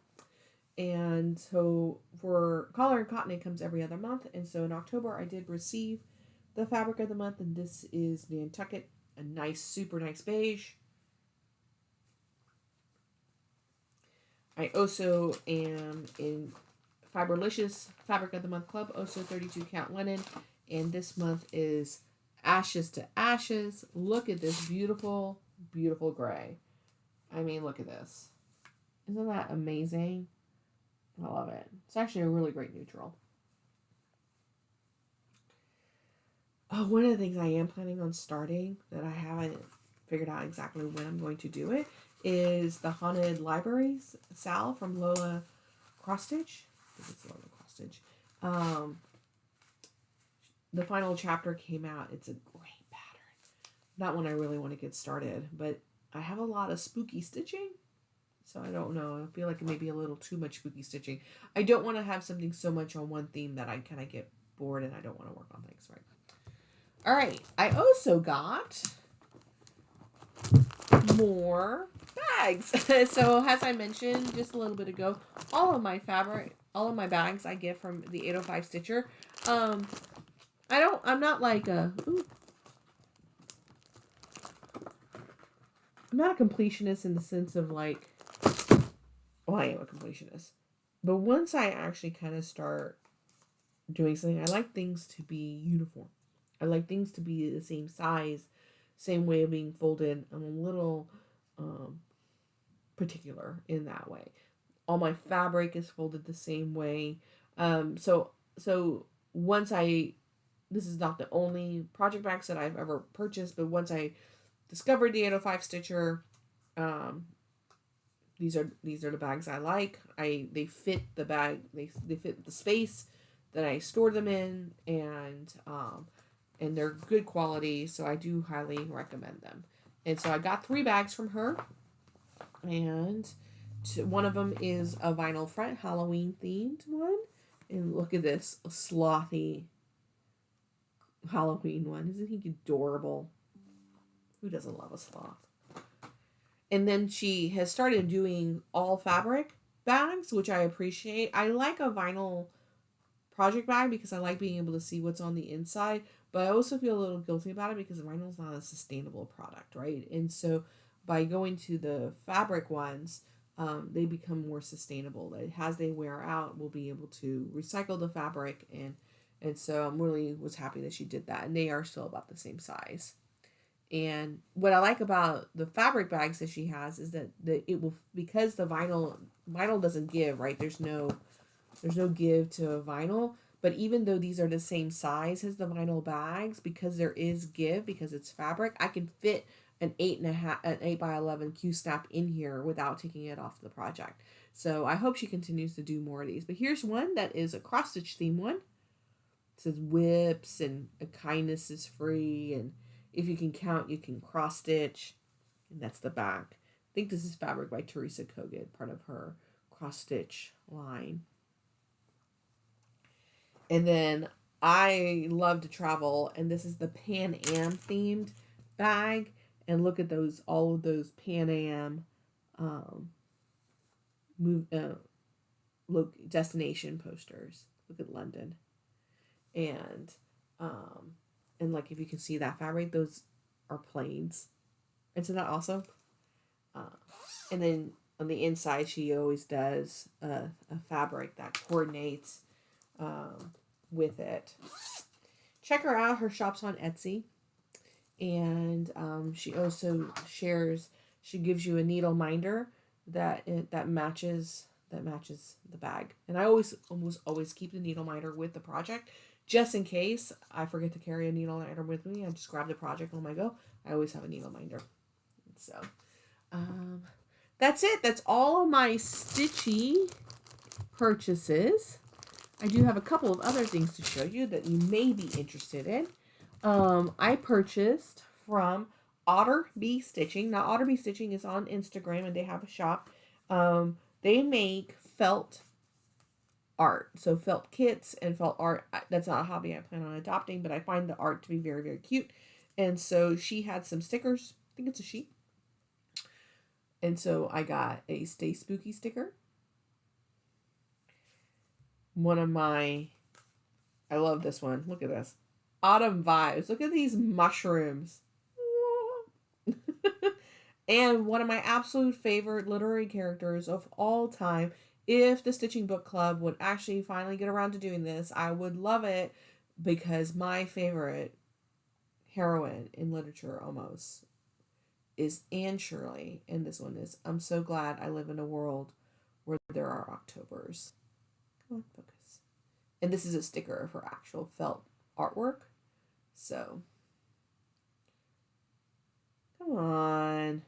S1: And so for Color and Cotton, it comes every other month. And so in October, I did receive the Fabric of the Month, and this is Nantucket, a nice, super nice beige. I also am in Fiberlicious Fabric of the Month Club, also 32 count linen, and this month is Ashes to Ashes. Look at this beautiful, beautiful gray. I mean, look at this. Isn't that amazing? I love it. It's actually a really great neutral. Oh, one of the things I am planning on starting that I haven't figured out exactly when I'm going to do it is the Haunted Libraries Sal from Lola Cross-Stitch. I think it's Lola Cross-Stitch. The final chapter came out. It's a great pattern. That one I really want to get started, but I have a lot of spooky stitching, so I don't know. I feel like it may be a little too much spooky stitching. I don't want to have something so much on one theme that I kind of get bored and I don't want to work on things, right? All right, I also got more bags. So as I mentioned just a little bit ago, all of my bags I get from the 805 Stitcher. I'm not like a, I'm not a completionist in the sense of like, well, I am a completionist. But once I actually kind of start doing something, I like things to be uniform. I like things to be the same size, same way of being folded. I'm a little particular in that way. All my fabric is folded the same way. So once this is not the only project bags that I've ever purchased, but once I discovered the 805 Stitcher, these are the bags I like. They fit the bag. They fit the space that I store them in, and they're good quality, so I do highly recommend them. And so I got 3 bags from her, and one of them is a vinyl front Halloween themed one. And look at this, a slothy Halloween one. Isn't he adorable? Who doesn't love a sloth? And then she has started doing all fabric bags, which I appreciate. I like a vinyl project bag because I like being able to see what's on the inside, but I also feel a little guilty about it because vinyl is not a sustainable product, right? And so by going to the fabric ones, they become more sustainable. As they wear out, we'll be able to recycle the fabric, and so I'm really was happy that she did that, and they are still about the same size. And what I like about the fabric bags that she has is that it will, because the vinyl doesn't give, right? There's no give to vinyl, but even though these are the same size as the vinyl bags, because there is give, because it's fabric, I can fit an 8 by 11 Q snap in here without taking it off the project. So I hope she continues to do more of these. But here's one that is a cross stitch theme one. It says whips and a kindness is free, and if you can count, you can cross stitch, and that's the back. I think this is fabric by Teresa Kogut, part of her cross stitch line. And then I love to travel, and this is the Pan Am themed bag. And look at all of those Pan Am destination posters. Look at London, and like if you can see that fabric, those are planes. Isn't that awesome? And then on the inside, she always does a fabric that coordinates with it. Check her out. Her shop's on Etsy. And she also shares, she gives you a needle minder that matches the bag. And I always keep the needle minder with the project, just in case I forget to carry a needle minder with me. I just grab the project on my go. I always have a needle minder. So that's it. That's all of my stitchy purchases. I do have a couple of other things to show you that you may be interested in. I purchased from Otter Bee Stitching. Now, Otter Bee Stitching is on Instagram, and they have a shop. They make felt art. So felt kits and felt art. That's not a hobby I plan on adopting, but I find the art to be very, very cute. And so she had some stickers. I think it's a sheep. And so I got a Stay Spooky sticker. I love this one. Look at this. Autumn vibes. Look at these mushrooms. And one of my absolute favorite literary characters of all time. If the Stitching Book Club would actually finally get around to doing this, I would love it, because my favorite heroine in literature almost is Anne Shirley, and this one is, I'm so glad I live in a world where there are Octobers. Come on, focus. And this is a sticker of her actual felt artwork. So, come on.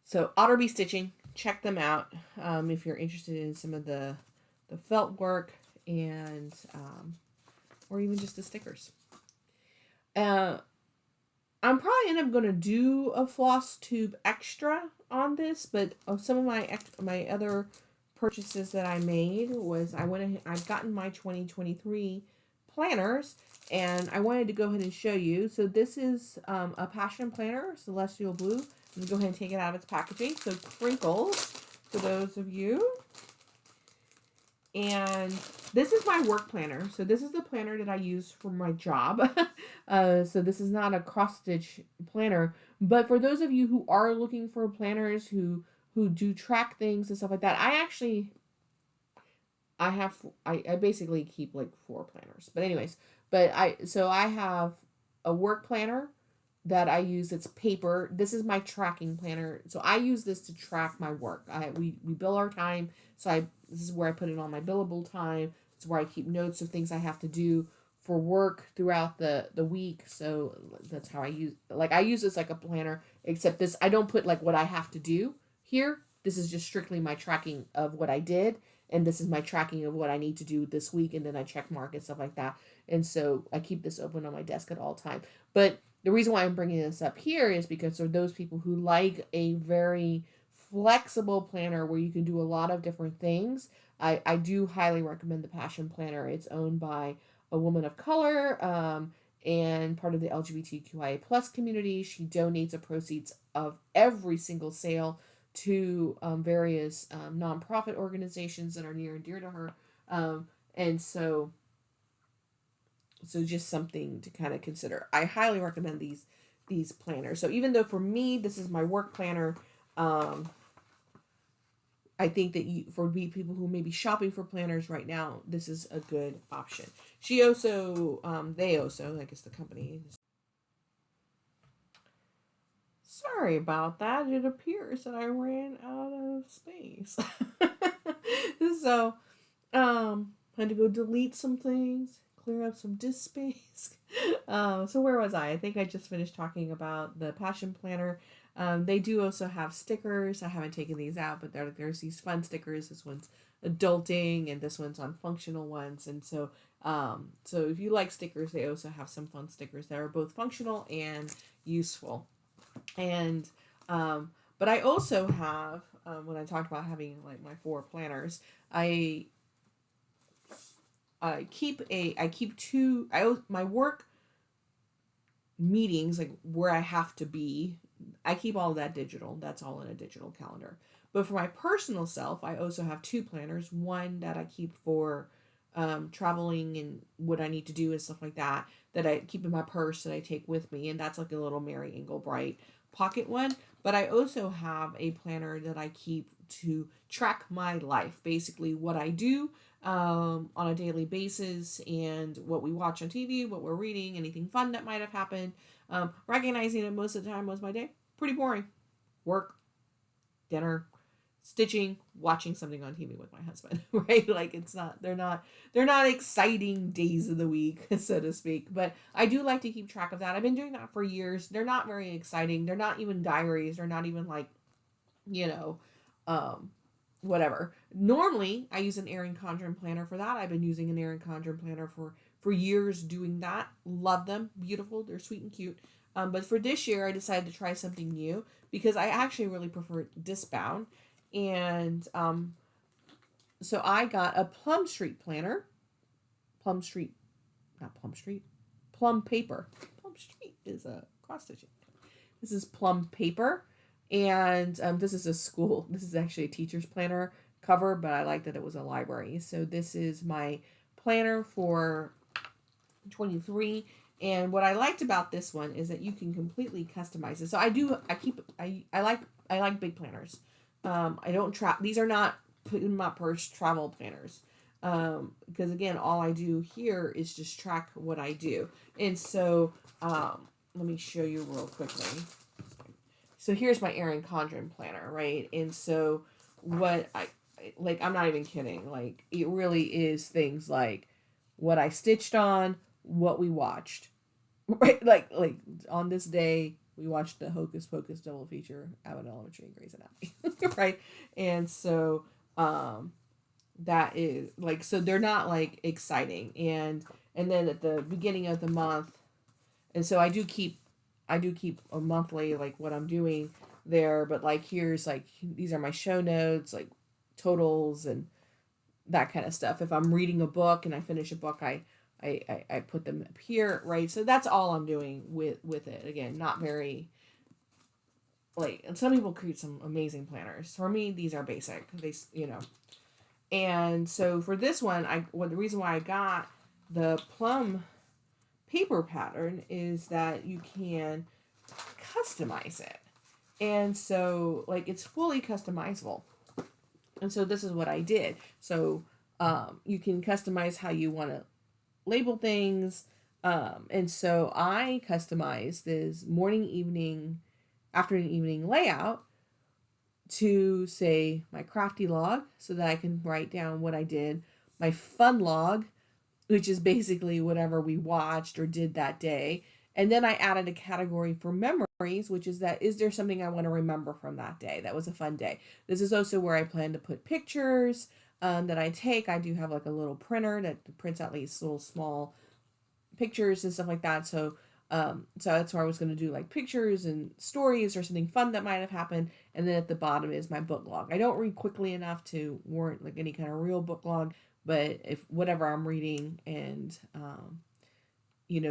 S1: So Otter Bee Stitching, check them out if you're interested in some of the felt work and or even just the stickers. I'm probably end up going to do a Flosstube extra on this, but some of my other purchases that I made was I've gotten my 2023 planners, and I wanted to go ahead and show you. So this is a Passion Planner, Celestial Blue. I'm going to go ahead and take it out of its packaging. So crinkles for those of you. And this is my work planner. So this is the planner that I use for my job. So this is not a cross-stitch planner. But for those of you who are looking for planners who do track things and stuff like that, I basically keep like 4 planners. But anyways, I have a work planner that I use. It's paper. This is my tracking planner. So I use this to track my work. We bill our time. So this is where I put in all my billable time. It's where I keep notes of things I have to do for work throughout the week. So that's how I use this like a planner, except this, I don't put like what I have to do here. This is just strictly my tracking of what I did. And this is my tracking of what I need to do this week. And then I check mark and stuff like that. And so I keep this open on my desk at all time. But the reason why I'm bringing this up here is because there are those people who like a very flexible planner where you can do a lot of different things. I do highly recommend the Passion Planner. It's owned by a woman of color and part of the LGBTQIA plus community. She donates the proceeds of every single sale to various nonprofit organizations that are near and dear to her. And so just something to kind of consider. I highly recommend these planners. So even though for me, this is my work planner, I think that for people who may be shopping for planners right now, this is a good option. They also, I guess the company. Sorry about that. It appears that I ran out of space. So, I had to go delete some things, clear up some disk space. So where was I? I think I just finished talking about the Passion Planner. They do also have stickers. I haven't taken these out, but there's these fun stickers. This one's adulting, and this one's on functional ones. And so, so if you like stickers, they also have some fun stickers that are both functional and useful. And, but I also have, when I talked about having like my 4 planners, my work meetings, like where I have to be, I keep all of that digital. That's all in a digital calendar. But for my personal self, I also have 2 planners. One that I keep for traveling and what I need to do and stuff like that, that I keep in my purse that I take with me. And that's like a little Mary Englebright pocket one. But I also have a planner that I keep to track my life, basically what I do on a daily basis and what we watch on TV, what we're reading, anything fun that might have happened. Recognizing that most of the time was my day pretty boring. Work, dinner, stitching, watching something on TV with my husband, right? Like they're not exciting days of the week, so to speak. But I do like to keep track of that. I've been doing that for years. They're not very exciting. They're not even diaries. They're not even like, you know, um, whatever. Normally, I use an Erin Condren planner for that. I've been using an Erin Condren planner for years doing that. Love them. Beautiful. They're sweet and cute. But for this year, I decided to try something new because I actually really prefer disc bound. And so I got a Plum Street planner. Plum Street, not Plum Street, Plum paper. Plum Street is a cross stitching. This is Plum paper. And this is a school. This is actually a teacher's planner cover, but I like that it was a library. So this is my planner for 23. And what I liked about this one is that you can completely customize it. So I like big planners. I don't these are not put in my purse travel planners. Because again, all I do here is just track what I do. And so, let me show you real quickly. So here's my Erin Condren planner, right? And so what I'm not even kidding. Like, it really is things like what I stitched on, what we watched, right? Like on this day, we watched the Hocus Pocus double feature, Abbott Elementary and Grey's Anatomy, right? And so, that is like, so they're not like exciting. And then at the beginning of the month, and so I do keep a monthly, like what I'm doing there, but like here's like, these are my show notes, like totals and that kind of stuff. If I'm reading a book and I finish a book, I put them up here, right? So that's all I'm doing with it. Again, not very, like, and some people create some amazing planners. For me, these are basic. They, and so for this one, the reason why I got the Plum paper pattern is that you can customize it. And so, like, it's fully customizable. And so this is what I did. So you can customize how you want to label things. And so I customized this morning, evening, afternoon, evening layout to say my crafty log, so that I can write down what I did, my fun log, which is basically whatever we watched or did that day. And then I added a category for memories, which is that, is there something I want to remember from that day? That was a fun day. This is also where I plan to put pictures that I take. I do have like a little printer that prints out these little small pictures and stuff like that. So that's where I was going to do like pictures and stories or something fun that might have happened. And then at the bottom is my book log. I don't read quickly enough to warrant like any kind of real book log, but if whatever I'm reading and,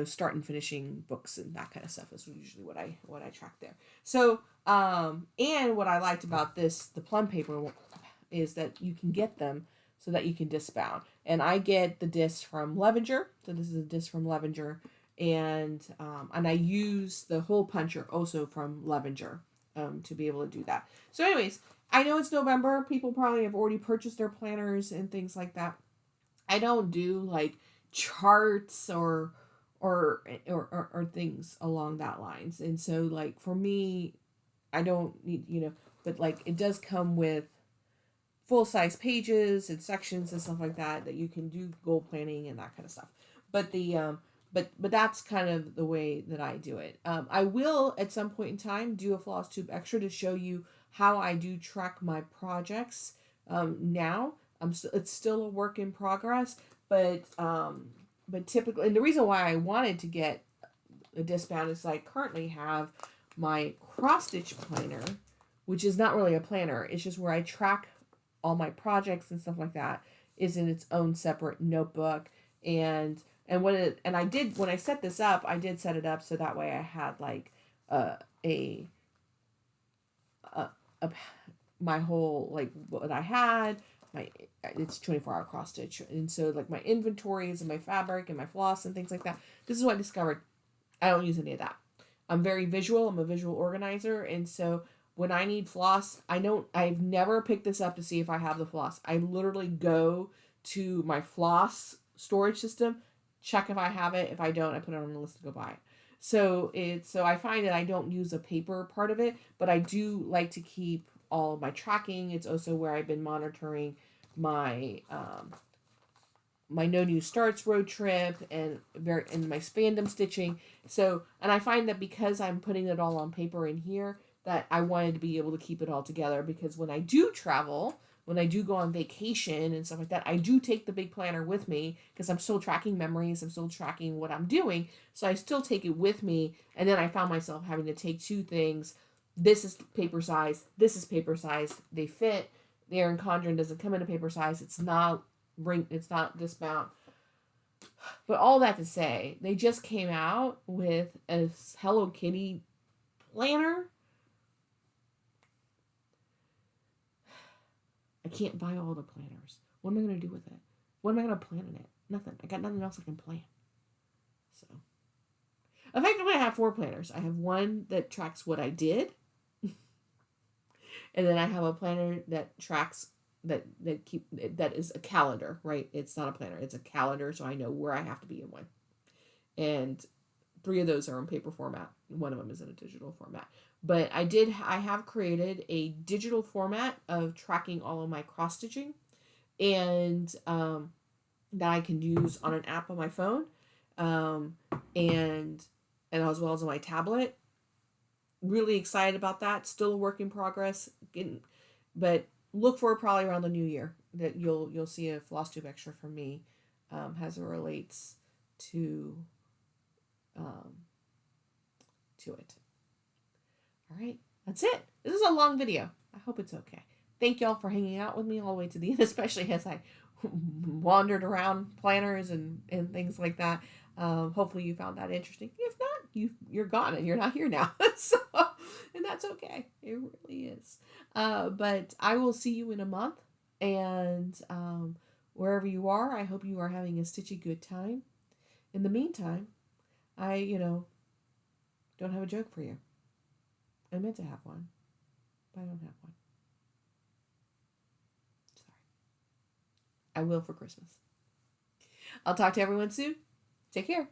S1: start and finishing books and that kind of stuff is usually what I track there. So, and what I liked about the Plum paper is that you can get them so that you can disc bound. And I get the disc from Levenger. So this is a disc from Levenger. And I use the hole puncher also from Levenger to be able to do that. So anyways, I know it's November. People probably have already purchased their planners and things like that. I don't do like charts or things along that lines. And so like for me, I don't need, but like it does come with full-size pages and sections and stuff like that you can do goal planning and that kind of stuff. But but that's kind of the way that I do it. I will at some point in time do a Flosstube extra to show you how I do track my projects. Now it's still a work in progress, but typically, and the reason why I wanted to get a disc bound is I currently have my cross stitch planner, which is not really a planner. It's just where I track all my projects and stuff like that, is in its own separate notebook. And when I set this up, I did set it up so that way I had like a my whole, like, what I had, it's 24-hour cross stitch. And so, like, my inventories and my fabric and my floss and things like that. This is what I discovered. I don't use any of that. I'm very visual. I'm a visual organizer. And so when I need floss, I've never picked this up to see if I have the floss. I literally go to my floss storage system, check if I have it. If I don't, I put it on the list to go buy it. So I find that I don't use the paper part of it, but I do like to keep all of my tracking. It's also where I've been monitoring my my no new starts road trip and my spandom stitching. So, and I find that because I'm putting it all on paper in here, that I wanted to be able to keep it all together, because when I do travel, when I do go on vacation and stuff like that, I do take the big planner with me, because I'm still tracking memories, I'm still tracking what I'm doing, so I still take it with me. And then I found myself having to take two things. This is paper size, this is paper size, they fit. The Erin Condren doesn't come in a paper size, it's not dismount. But all that to say, they just came out with a Hello Kitty planner. I can't buy all the planners. What am I going to do with it? What am I going to plan in it? Nothing. I got nothing else I can plan. So, effectively, I have 4 planners. I have one that tracks what I did. And then I have a planner that tracks that is a calendar, right? It's not a planner, it's a calendar, so I know where I have to be in when. And 3 of those are in paper format. One of them is in a digital format. But I have created a digital format of tracking all of my cross stitching, and that I can use on an app on my phone, and as well as on my tablet. Really excited about that. Still a work in progress. But look for it probably around the new year that you'll see a Flosstube extra from me, as it relates to it. All right, that's it. This is a long video. I hope it's okay. Thank y'all for hanging out with me all the way to the end, especially as I wandered around planners and things like that. Hopefully you found that interesting. If not, you're gone and you're not here now. So, and that's okay. It really is. But I will see you in a month, and wherever you are, I hope you are having a stitchy good time. In the meantime, I don't have a joke for you. I meant to have one, but I don't have one. Sorry. I will for Christmas. I'll talk to everyone soon. Take care.